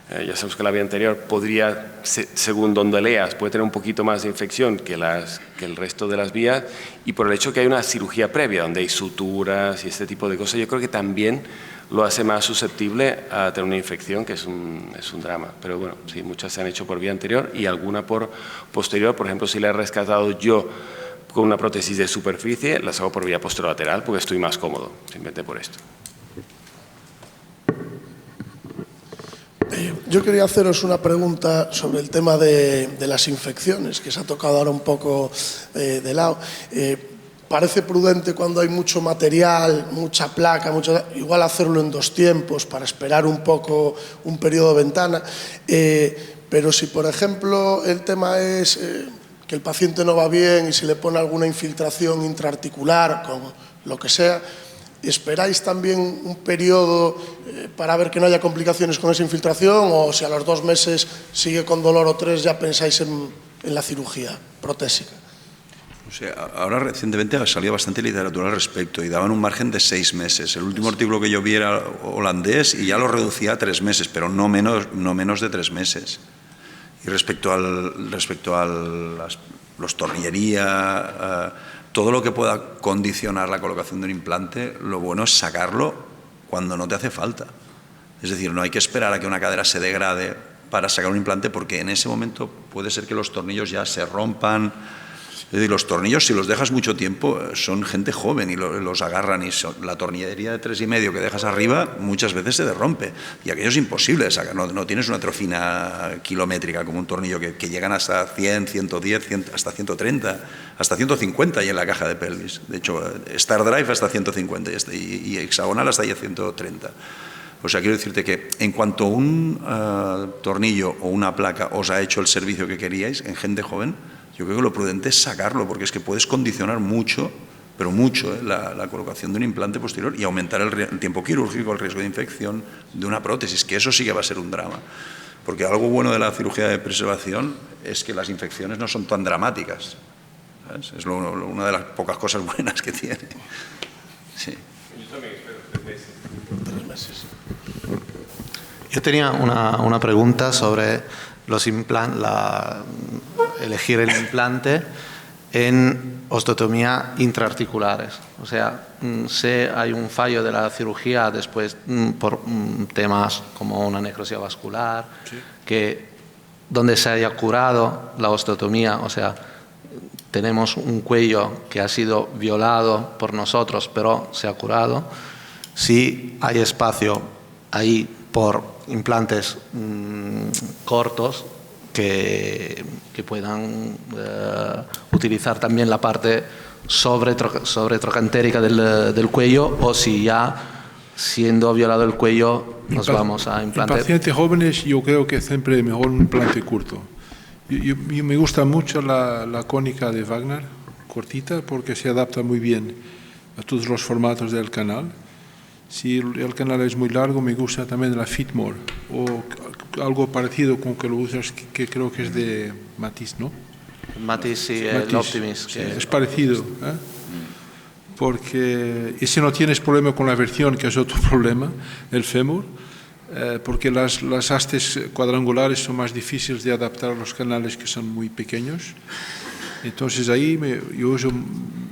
ya sabemos que la vía anterior podría, según donde leas, puede tener un poquito más de infección que el resto de las vías, y por el hecho que hay una cirugía previa, donde hay suturas y este tipo de cosas, yo creo que también lo hace más susceptible a tener una infección, que es un drama. Pero bueno, sí, muchas se han hecho por vía anterior y alguna por posterior. Por ejemplo, si la he rescatado yo con una prótesis de superficie, las hago por vía posterolateral porque estoy más cómodo, simplemente por esto. Yo quería haceros una pregunta sobre el tema de las infecciones, que se ha tocado ahora un poco de lado. Parece prudente cuando hay mucho material, mucha placa, igual hacerlo en 2 tiempos para esperar un poco un periodo de ventana, pero si, por ejemplo, el tema es que el paciente no va bien y se le pone alguna infiltración intraarticular, con lo que sea, ¿esperáis también un periodo para ver que no haya complicaciones con esa infiltración, o si a los 2 meses sigue con dolor o 3 ya pensáis en la cirugía protésica? O sea, ahora recientemente ha salido bastante literatura al respecto y daban un margen de 6 meses. El último artículo que yo vi era holandés y ya lo reducía a 3 meses, pero no menos de 3 meses. Y respecto a los tornillería, todo lo que pueda condicionar la colocación de un implante, lo bueno es sacarlo cuando no te hace falta. Es decir, no hay que esperar a que una cadera se degrade para sacar un implante, porque en ese momento puede ser que los tornillos ya se rompan. Es decir, los tornillos, si los dejas mucho tiempo, son gente joven y los agarran, y la tornillería de 3,5 que dejas arriba muchas veces se derrompe, y aquello es imposible de sacar. No tienes una trofina kilométrica como un tornillo que llegan hasta 100, 110, 100, hasta 130, hasta 150 y en la caja de pelvis. De hecho, Star Drive hasta 150 y hexagonal hasta ya 130. O sea, quiero decirte que en cuanto un tornillo o una placa os ha hecho el servicio que queríais en gente joven, yo creo que lo prudente es sacarlo, porque es que puedes condicionar mucho, pero mucho, la colocación de un implante posterior y aumentar el tiempo quirúrgico, el riesgo de infección de una prótesis, que eso sí que va a ser un drama. Porque algo bueno de la cirugía de preservación es que las infecciones no son tan dramáticas, ¿sabes? Es una de las pocas cosas buenas que tiene. Sí. Yo también espero 3 meses. Yo tenía una pregunta sobre elegir el implante en osteotomía intraarticulares. O sea, si hay un fallo de la cirugía después por temas como una necrosis vascular, sí, donde se haya curado la osteotomía, o sea, tenemos un cuello que ha sido violado por nosotros, pero se ha curado. Si hay espacio ahí por implantes cortos que puedan utilizar también la parte sobretrocantérica del cuello, o si ya siendo violado el cuello nos vamos a implantar. En pacientes jóvenes yo creo que siempre mejor un implante corto. Yo me gusta mucho la cónica de Wagner, cortita, porque se adapta muy bien a todos los formatos del canal. Si el canal es muy largo, me gusta también la Fitmore, o algo parecido con que lo usas, que creo que es de Matisse, ¿no? Matisse y el Optimis. Sí, es parecido, ¿eh? Porque, y si no tienes problema con la versión, que es otro problema, el fémur, porque las hastes cuadrangulares son más difíciles de adaptar a los canales que son muy pequeños. Entonces ahí yo uso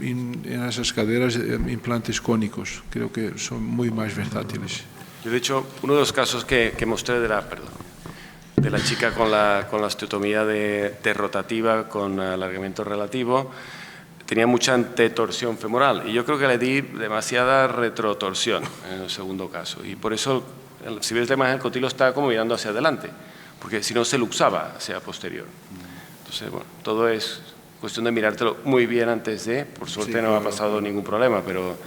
en esas caderas implantes cónicos, creo que son muy más versátiles. Yo, de hecho, uno de los casos que mostré de la chica con la osteotomía de rotativa con alargamiento relativo, tenía mucha antetorsión femoral, y yo creo que le di demasiada retrotorsión en el segundo caso, y por eso, si ves la imagen, el cotilo está como mirando hacia adelante, porque si no se luxaba hacia posterior. Entonces, bueno, todo es cuestión de mirártelo muy bien antes de, por suerte sí, no ha pasado ningún problema, pero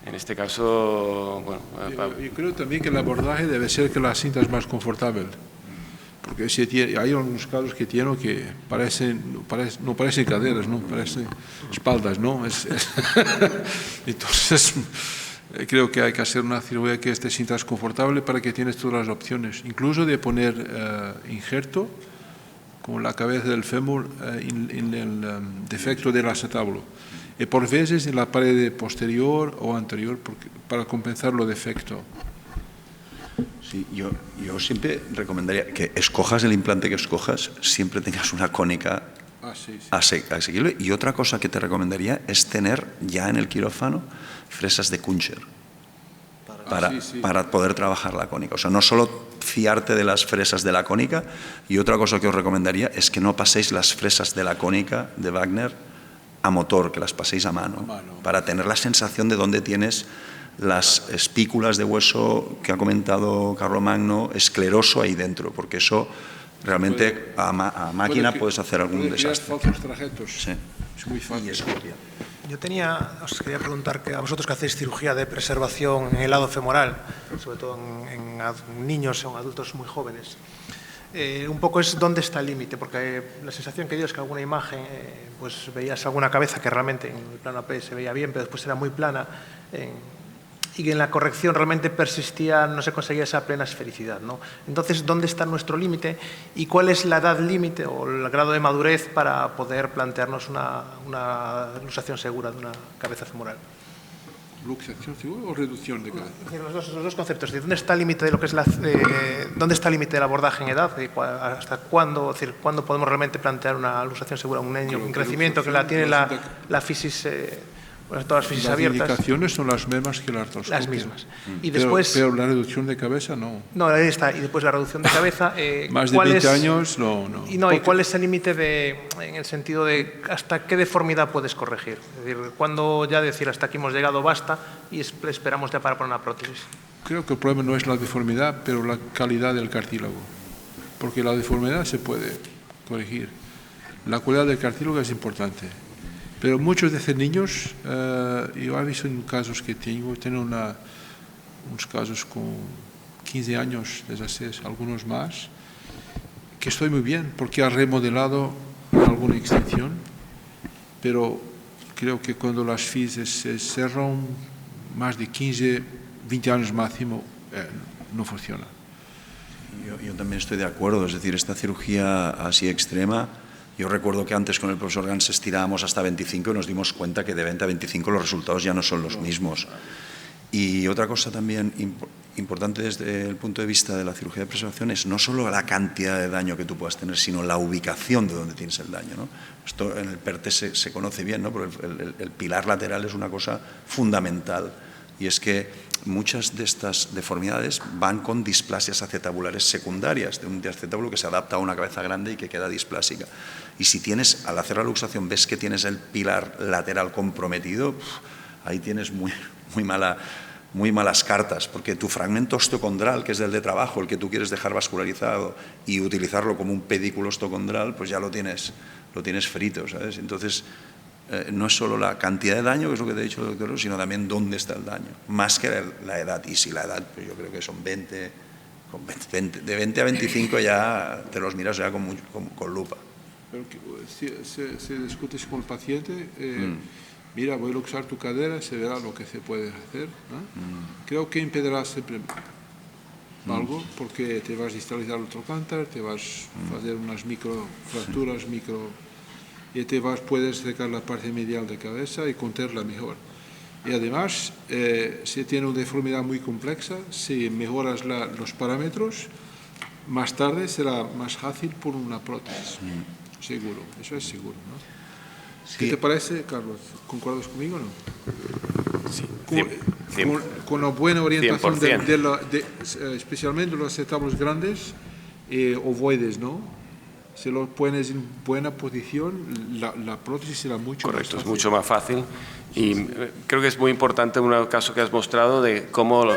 en este caso, bueno. Yo creo también que el abordaje debe ser que la cinta es más confortable, porque si hay algunos casos que tienen que no parecen caderas, no parecen espaldas, ¿no? Entonces, creo que hay que hacer una cirugía que esté cintas confortable para que tienes todas las opciones, incluso de poner injerto con la cabeza del fémur en el defecto del acetábulo, y por veces en la pared posterior o anterior para compensar lo defecto. Sí, yo siempre recomendaría que escojas el implante que escojas, siempre tengas una cónica asequible. Y otra cosa que te recomendaría es tener ya en el quirófano fresas de Küncher para poder trabajar la cónica. O sea, no solo fiarte de las fresas de la cónica, y otra cosa que os recomendaría es que no paséis las fresas de la cónica de Wagner a motor, que las paséis a mano, para tener la sensación de dónde tienes las espículas de hueso que ha comentado Carlomagno, escleroso ahí dentro, porque eso realmente a máquina puedes hacer algún desastre. Falsos trajetos. Sí. Es muy fácil. Os quería preguntar que a vosotros que hacéis cirugía de preservación en el lado femoral, sobre todo en niños o en adultos muy jóvenes, un poco es dónde está el límite, porque la sensación que dio es que alguna imagen, pues veías alguna cabeza que realmente en el plano AP se veía bien, pero después era muy plana, y que en la corrección realmente persistía, no se conseguía esa plena esfericidad, ¿no? Entonces, ¿dónde está nuestro límite y cuál es la edad límite o el grado de madurez para poder plantearnos una luxación segura de una cabeza femoral? ¿Luxación segura o reducción de cabeza? Los dos conceptos. ¿Dónde está el límite de lo que es dónde está el límite del abordaje en edad? ¿Hasta cuándo? Es decir, ¿cuándo podemos realmente plantear una luxación segura a un niño en crecimiento que tiene la fisis? Todas las fisis abiertas. Las indicaciones son las mismas que la artroscopia. Las mismas. Y después, pero la reducción de cabeza no. No, ahí está. Y después la reducción de cabeza. Más de 20 años no. ¿Y cuál es el límite en el sentido de hasta qué deformidad puedes corregir? Es decir, ¿cuándo ya decir hasta aquí hemos llegado, basta, y esperamos ya para poner una prótesis? Creo que el problema no es la deformidad, pero la calidad del cartílago. Porque la deformidad se puede corregir. La calidad del cartílago es importante. Pero muchos de estos niños, yo he visto en casos que tengo unos casos con 15 años, 16, algunos más, que estoy muy bien porque ha remodelado alguna extensión, pero creo que cuando las fisis se cerran más de 15, 20 años máximo, no funciona. Yo también estoy de acuerdo, es decir, esta cirugía así extrema. Yo recuerdo que antes con el profesor Gans estirábamos hasta 25 y nos dimos cuenta que de 20 a 25 los resultados ya no son los mismos. Y otra cosa también importante desde el punto de vista de la cirugía de preservación es no solo la cantidad de daño que tú puedas tener, sino la ubicación de donde tienes el daño, ¿no? Esto en el PERTE se conoce bien, ¿no? Porque el pilar lateral es una cosa fundamental, y es que muchas de estas deformidades van con displasias acetabulares secundarias, de un acetábulo que se adapta a una cabeza grande y que queda displásica. Y si tienes, al hacer la luxación, ves que tienes el pilar lateral comprometido, ahí tienes muy malas cartas, porque tu fragmento osteocondral, que es el de trabajo, el que tú quieres dejar vascularizado y utilizarlo como un pedículo osteocondral, pues ya lo tienes frito, ¿sabes? Entonces, no es solo la cantidad de daño, que es lo que te ha dicho el doctor, sino también dónde está el daño, más que la edad. Y si la edad, pues yo creo que son 20, de 20 a 25 ya te los miras ya con lupa. Pero si discutes con el paciente, mira, voy a luxar tu cadera, se verá lo que se puede hacer, ¿no? Creo que impedirá siempre algo, porque te vas a distalizar el trocánter, te vas a hacer unas microfracturas, y puedes sacar la parte medial de cabeza y contenerla mejor. Y además, si tiene una deformidad muy compleja, si mejoras los parámetros, más tarde será más fácil por una prótesis. Seguro, eso es seguro, ¿no? Sí. ¿Qué te parece, Carlos? ¿Concuerdas conmigo o no? Sí, con una buena orientación, especialmente los acetábulos grandes, ovoides, ¿no? Si lo pones en buena posición, la prótesis será mucho más fácil. Correcto, es mucho más fácil. Y creo que es muy importante un caso que has mostrado de cómo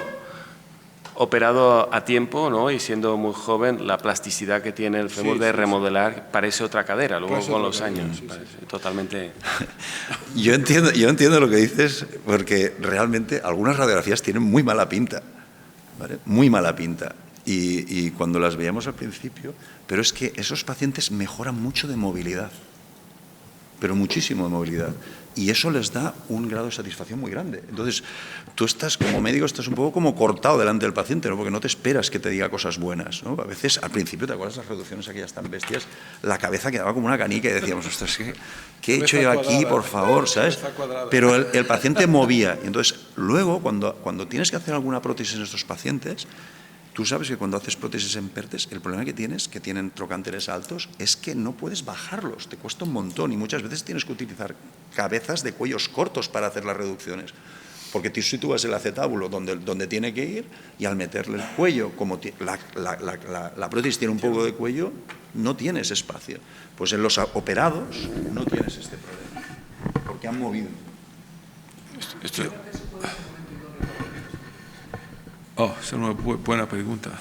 operado a tiempo, ¿no? Y siendo muy joven, la plasticidad que tiene el fémur de remodelar parece otra cadera, luego con los años. Totalmente. Yo entiendo lo que dices, porque realmente algunas radiografías tienen muy mala pinta, ¿vale? Muy mala pinta. Y cuando las veíamos al principio, pero es que esos pacientes mejoran mucho de movilidad, pero muchísimo de movilidad, y eso les da un grado de satisfacción muy grande. Entonces, tú como médico estás un poco como cortado delante del paciente, ¿no? Porque no te esperas que te diga cosas buenas, ¿no? A veces, al principio, ¿te acuerdas las reducciones aquellas tan bestias? La cabeza quedaba como una canica y decíamos, ostras, ¿qué he hecho yo aquí, por favor? ¿Sabes? Pero el paciente movía. Y entonces, luego, cuando tienes que hacer alguna prótesis en estos pacientes, Tú sabes que cuando haces prótesis en PERTES, el problema que tienen trocánteres altos, es que no puedes bajarlos, te cuesta un montón y muchas veces tienes que utilizar cabezas de cuellos cortos para hacer las reducciones. Porque tú sitúas el acetábulo donde tiene que ir y al meterle el cuello, como la prótesis tiene un poco de cuello, no tienes espacio. Pues en los operados no tienes este problema, porque han movido. Esa es una buena pregunta.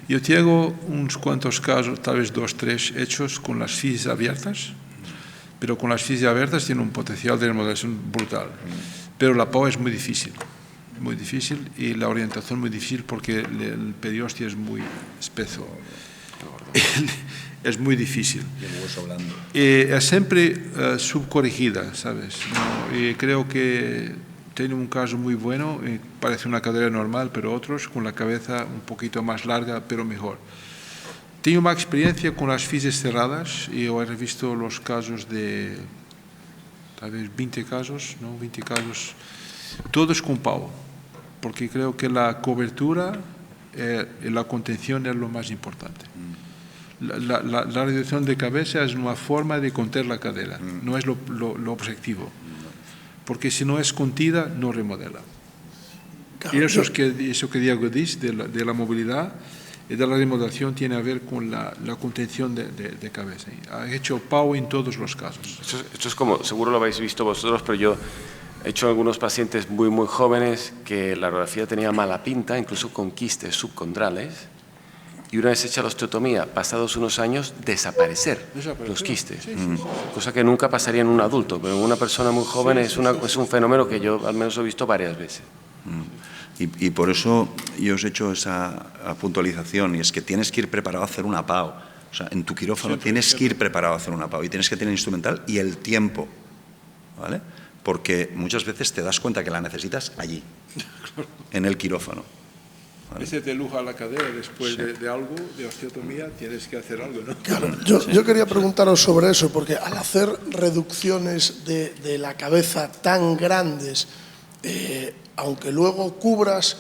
Yo tengo unos cuantos casos, tal vez 2, 3, hechos con las físicas abiertas, pero con las físicas abiertas tiene un potencial de remodelación brutal. Pero la PAO es muy difícil, y la orientación muy difícil porque el periostio es muy espeso. Es muy difícil. Es siempre subcorregida, ¿sabes? ¿No? Y creo que tiene un caso muy bueno, parece una cadera normal, pero otros con la cabeza un poquito más larga, pero mejor. Tengo más experiencia con las físicas cerradas y he visto los casos de tal vez 20 casos, ¿no? 20 casos, todos con PAO, porque creo que la cobertura y la contención es lo más importante. La reducción de cabeza es una forma de contener la cadera, no es lo objetivo. Porque si no es contida, no remodela. Y eso que Diego dice de la movilidad y de la remodelación tiene a ver con la contención de cabeza. Ha hecho PAO en todos los casos. Esto es como, seguro lo habéis visto vosotros, pero yo he hecho algunos pacientes muy jóvenes que la radiografía tenía mala pinta, incluso con quistes subcondrales, y una vez hecha la osteotomía, pasados unos años, desaparecer los quistes. Cosa que nunca pasaría en un adulto, pero en una persona muy joven es un fenómeno que yo al menos he visto varias veces. Y por eso yo os he hecho esa puntualización, y es que tienes que ir preparado a hacer una PAO. O sea, en tu quirófano tienes que ir preparado a hacer una PAO y tienes que tener instrumental y el tiempo, ¿vale? Porque muchas veces te das cuenta que la necesitas allí, en el quirófano. A veces te luja la cadera después de algo, de osteotomía, tienes que hacer algo, ¿no? Claro, yo quería preguntaros sobre eso, porque al hacer reducciones de la cabeza tan grandes, aunque luego cubras,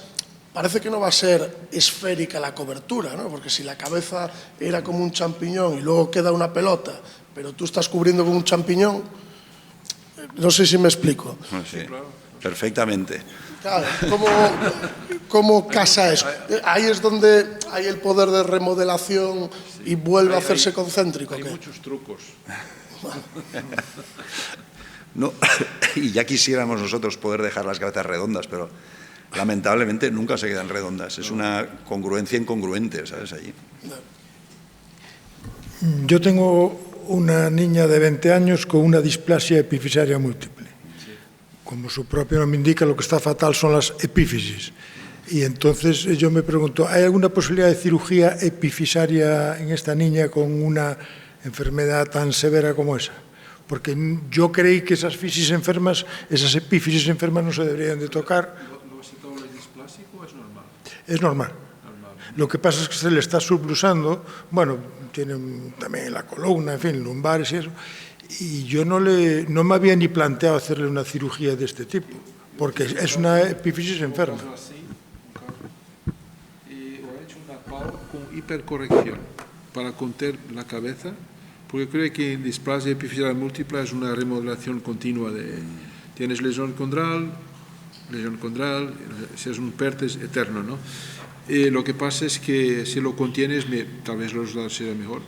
parece que no va a ser esférica la cobertura, ¿no? Porque si la cabeza era como un champiñón y luego queda una pelota, pero tú estás cubriendo con un champiñón, no sé si me explico. Sí, perfectamente. Claro, ¿cómo casa eso? Ahí es donde hay el poder de remodelación y vuelve a hacerse concéntrico. Hay muchos trucos. No, y ya quisiéramos nosotros poder dejar las cabezas redondas, pero lamentablemente nunca se quedan redondas. Es una congruencia incongruente, ¿sabes? Allí. Yo tengo una niña de 20 años con una displasia epifisaria múltiple. Como su propio nombre indica, lo que está fatal son las epífisis. Y entonces yo me pregunto, ¿hay alguna posibilidad de cirugía epifisaria en esta niña con una enfermedad tan severa como esa? Porque yo creí que esas fisis enfermas, esas epífisis enfermas no se deberían de tocar. ¿Lo acetabular displásico es normal? Es normal. Lo que pasa es que se le está sublusando, bueno, tiene también la columna, en fin, lumbares y eso, y yo no me había ni planteado hacerle una cirugía de este tipo, porque es una epífisis enferma. Y he hecho una PAO con hipercorrección para contener la cabeza, porque creo que en displasia epifisaria múltiple es una remodelación continua tienes lesión condral, si es un PERTES eterno, ¿no? Lo que pasa es que si lo contienes, tal vez los resultados serán mejor.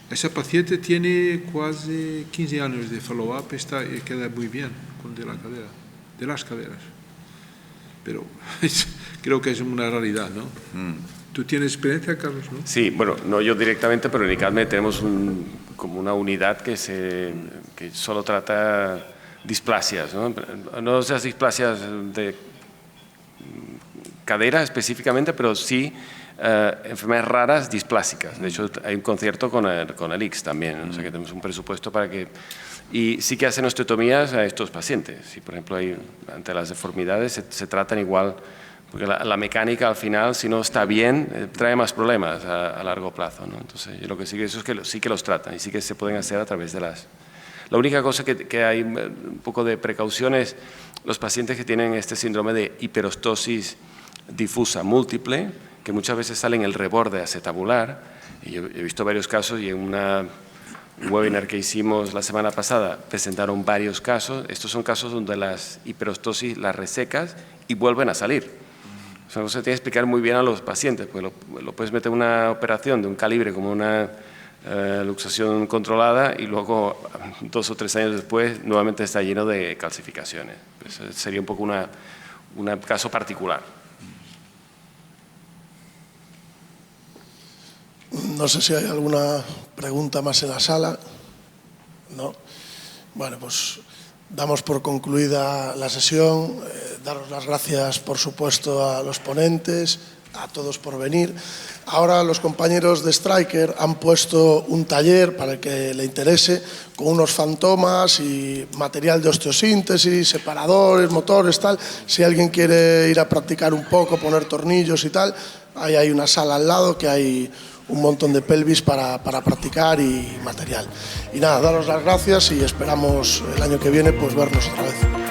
Esa paciente tiene casi 15 años de follow-up y queda muy bien de las caderas. Pero creo que es una realidad, ¿no? ¿Tú tienes experiencia, Carlos? ¿No? Sí, bueno, no yo directamente, pero en ICADME tenemos como una unidad que solo trata displasias, ¿no? No esas displasias de cadera específicamente, pero sí enfermedades raras displásicas. De hecho, hay un concierto con el IX también, o sea que tenemos un presupuesto para que... Y sí que hacen osteotomías a estos pacientes. Si, por ejemplo, ante las deformidades se tratan igual, porque la mecánica al final, si no está bien, trae más problemas a largo plazo, ¿no? Entonces, yo lo que sí que eso es que sí que los tratan y sí que se pueden hacer a través de las... La única cosa que hay un poco de precaución es los pacientes que tienen este síndrome de hiperostosis difusa múltiple, que muchas veces salen el reborde acetabular, y yo he visto varios casos y en un webinar que hicimos la semana pasada presentaron varios casos. Estos son casos donde las hiperostosis las resecas y vuelven a salir. O sea, se tiene que explicar muy bien a los pacientes, porque lo puedes meter en una operación de un calibre como una luxación controlada y luego 2 o 3 años después nuevamente está lleno de calcificaciones. Pues sería un poco un caso particular. No sé si hay alguna pregunta más en la sala. ¿No? Bueno, pues damos por concluida la sesión. Daros las gracias, por supuesto, a los ponentes, a todos por venir. Ahora los compañeros de Stryker han puesto un taller para el que le interese, con unos fantomas y material de osteosíntesis, separadores, motores, tal. Si alguien quiere ir a practicar un poco, poner tornillos y tal, ahí hay una sala al lado que hay un montón de pelvis para practicar y material. Y nada, daros las gracias y esperamos el año que viene pues vernos otra vez.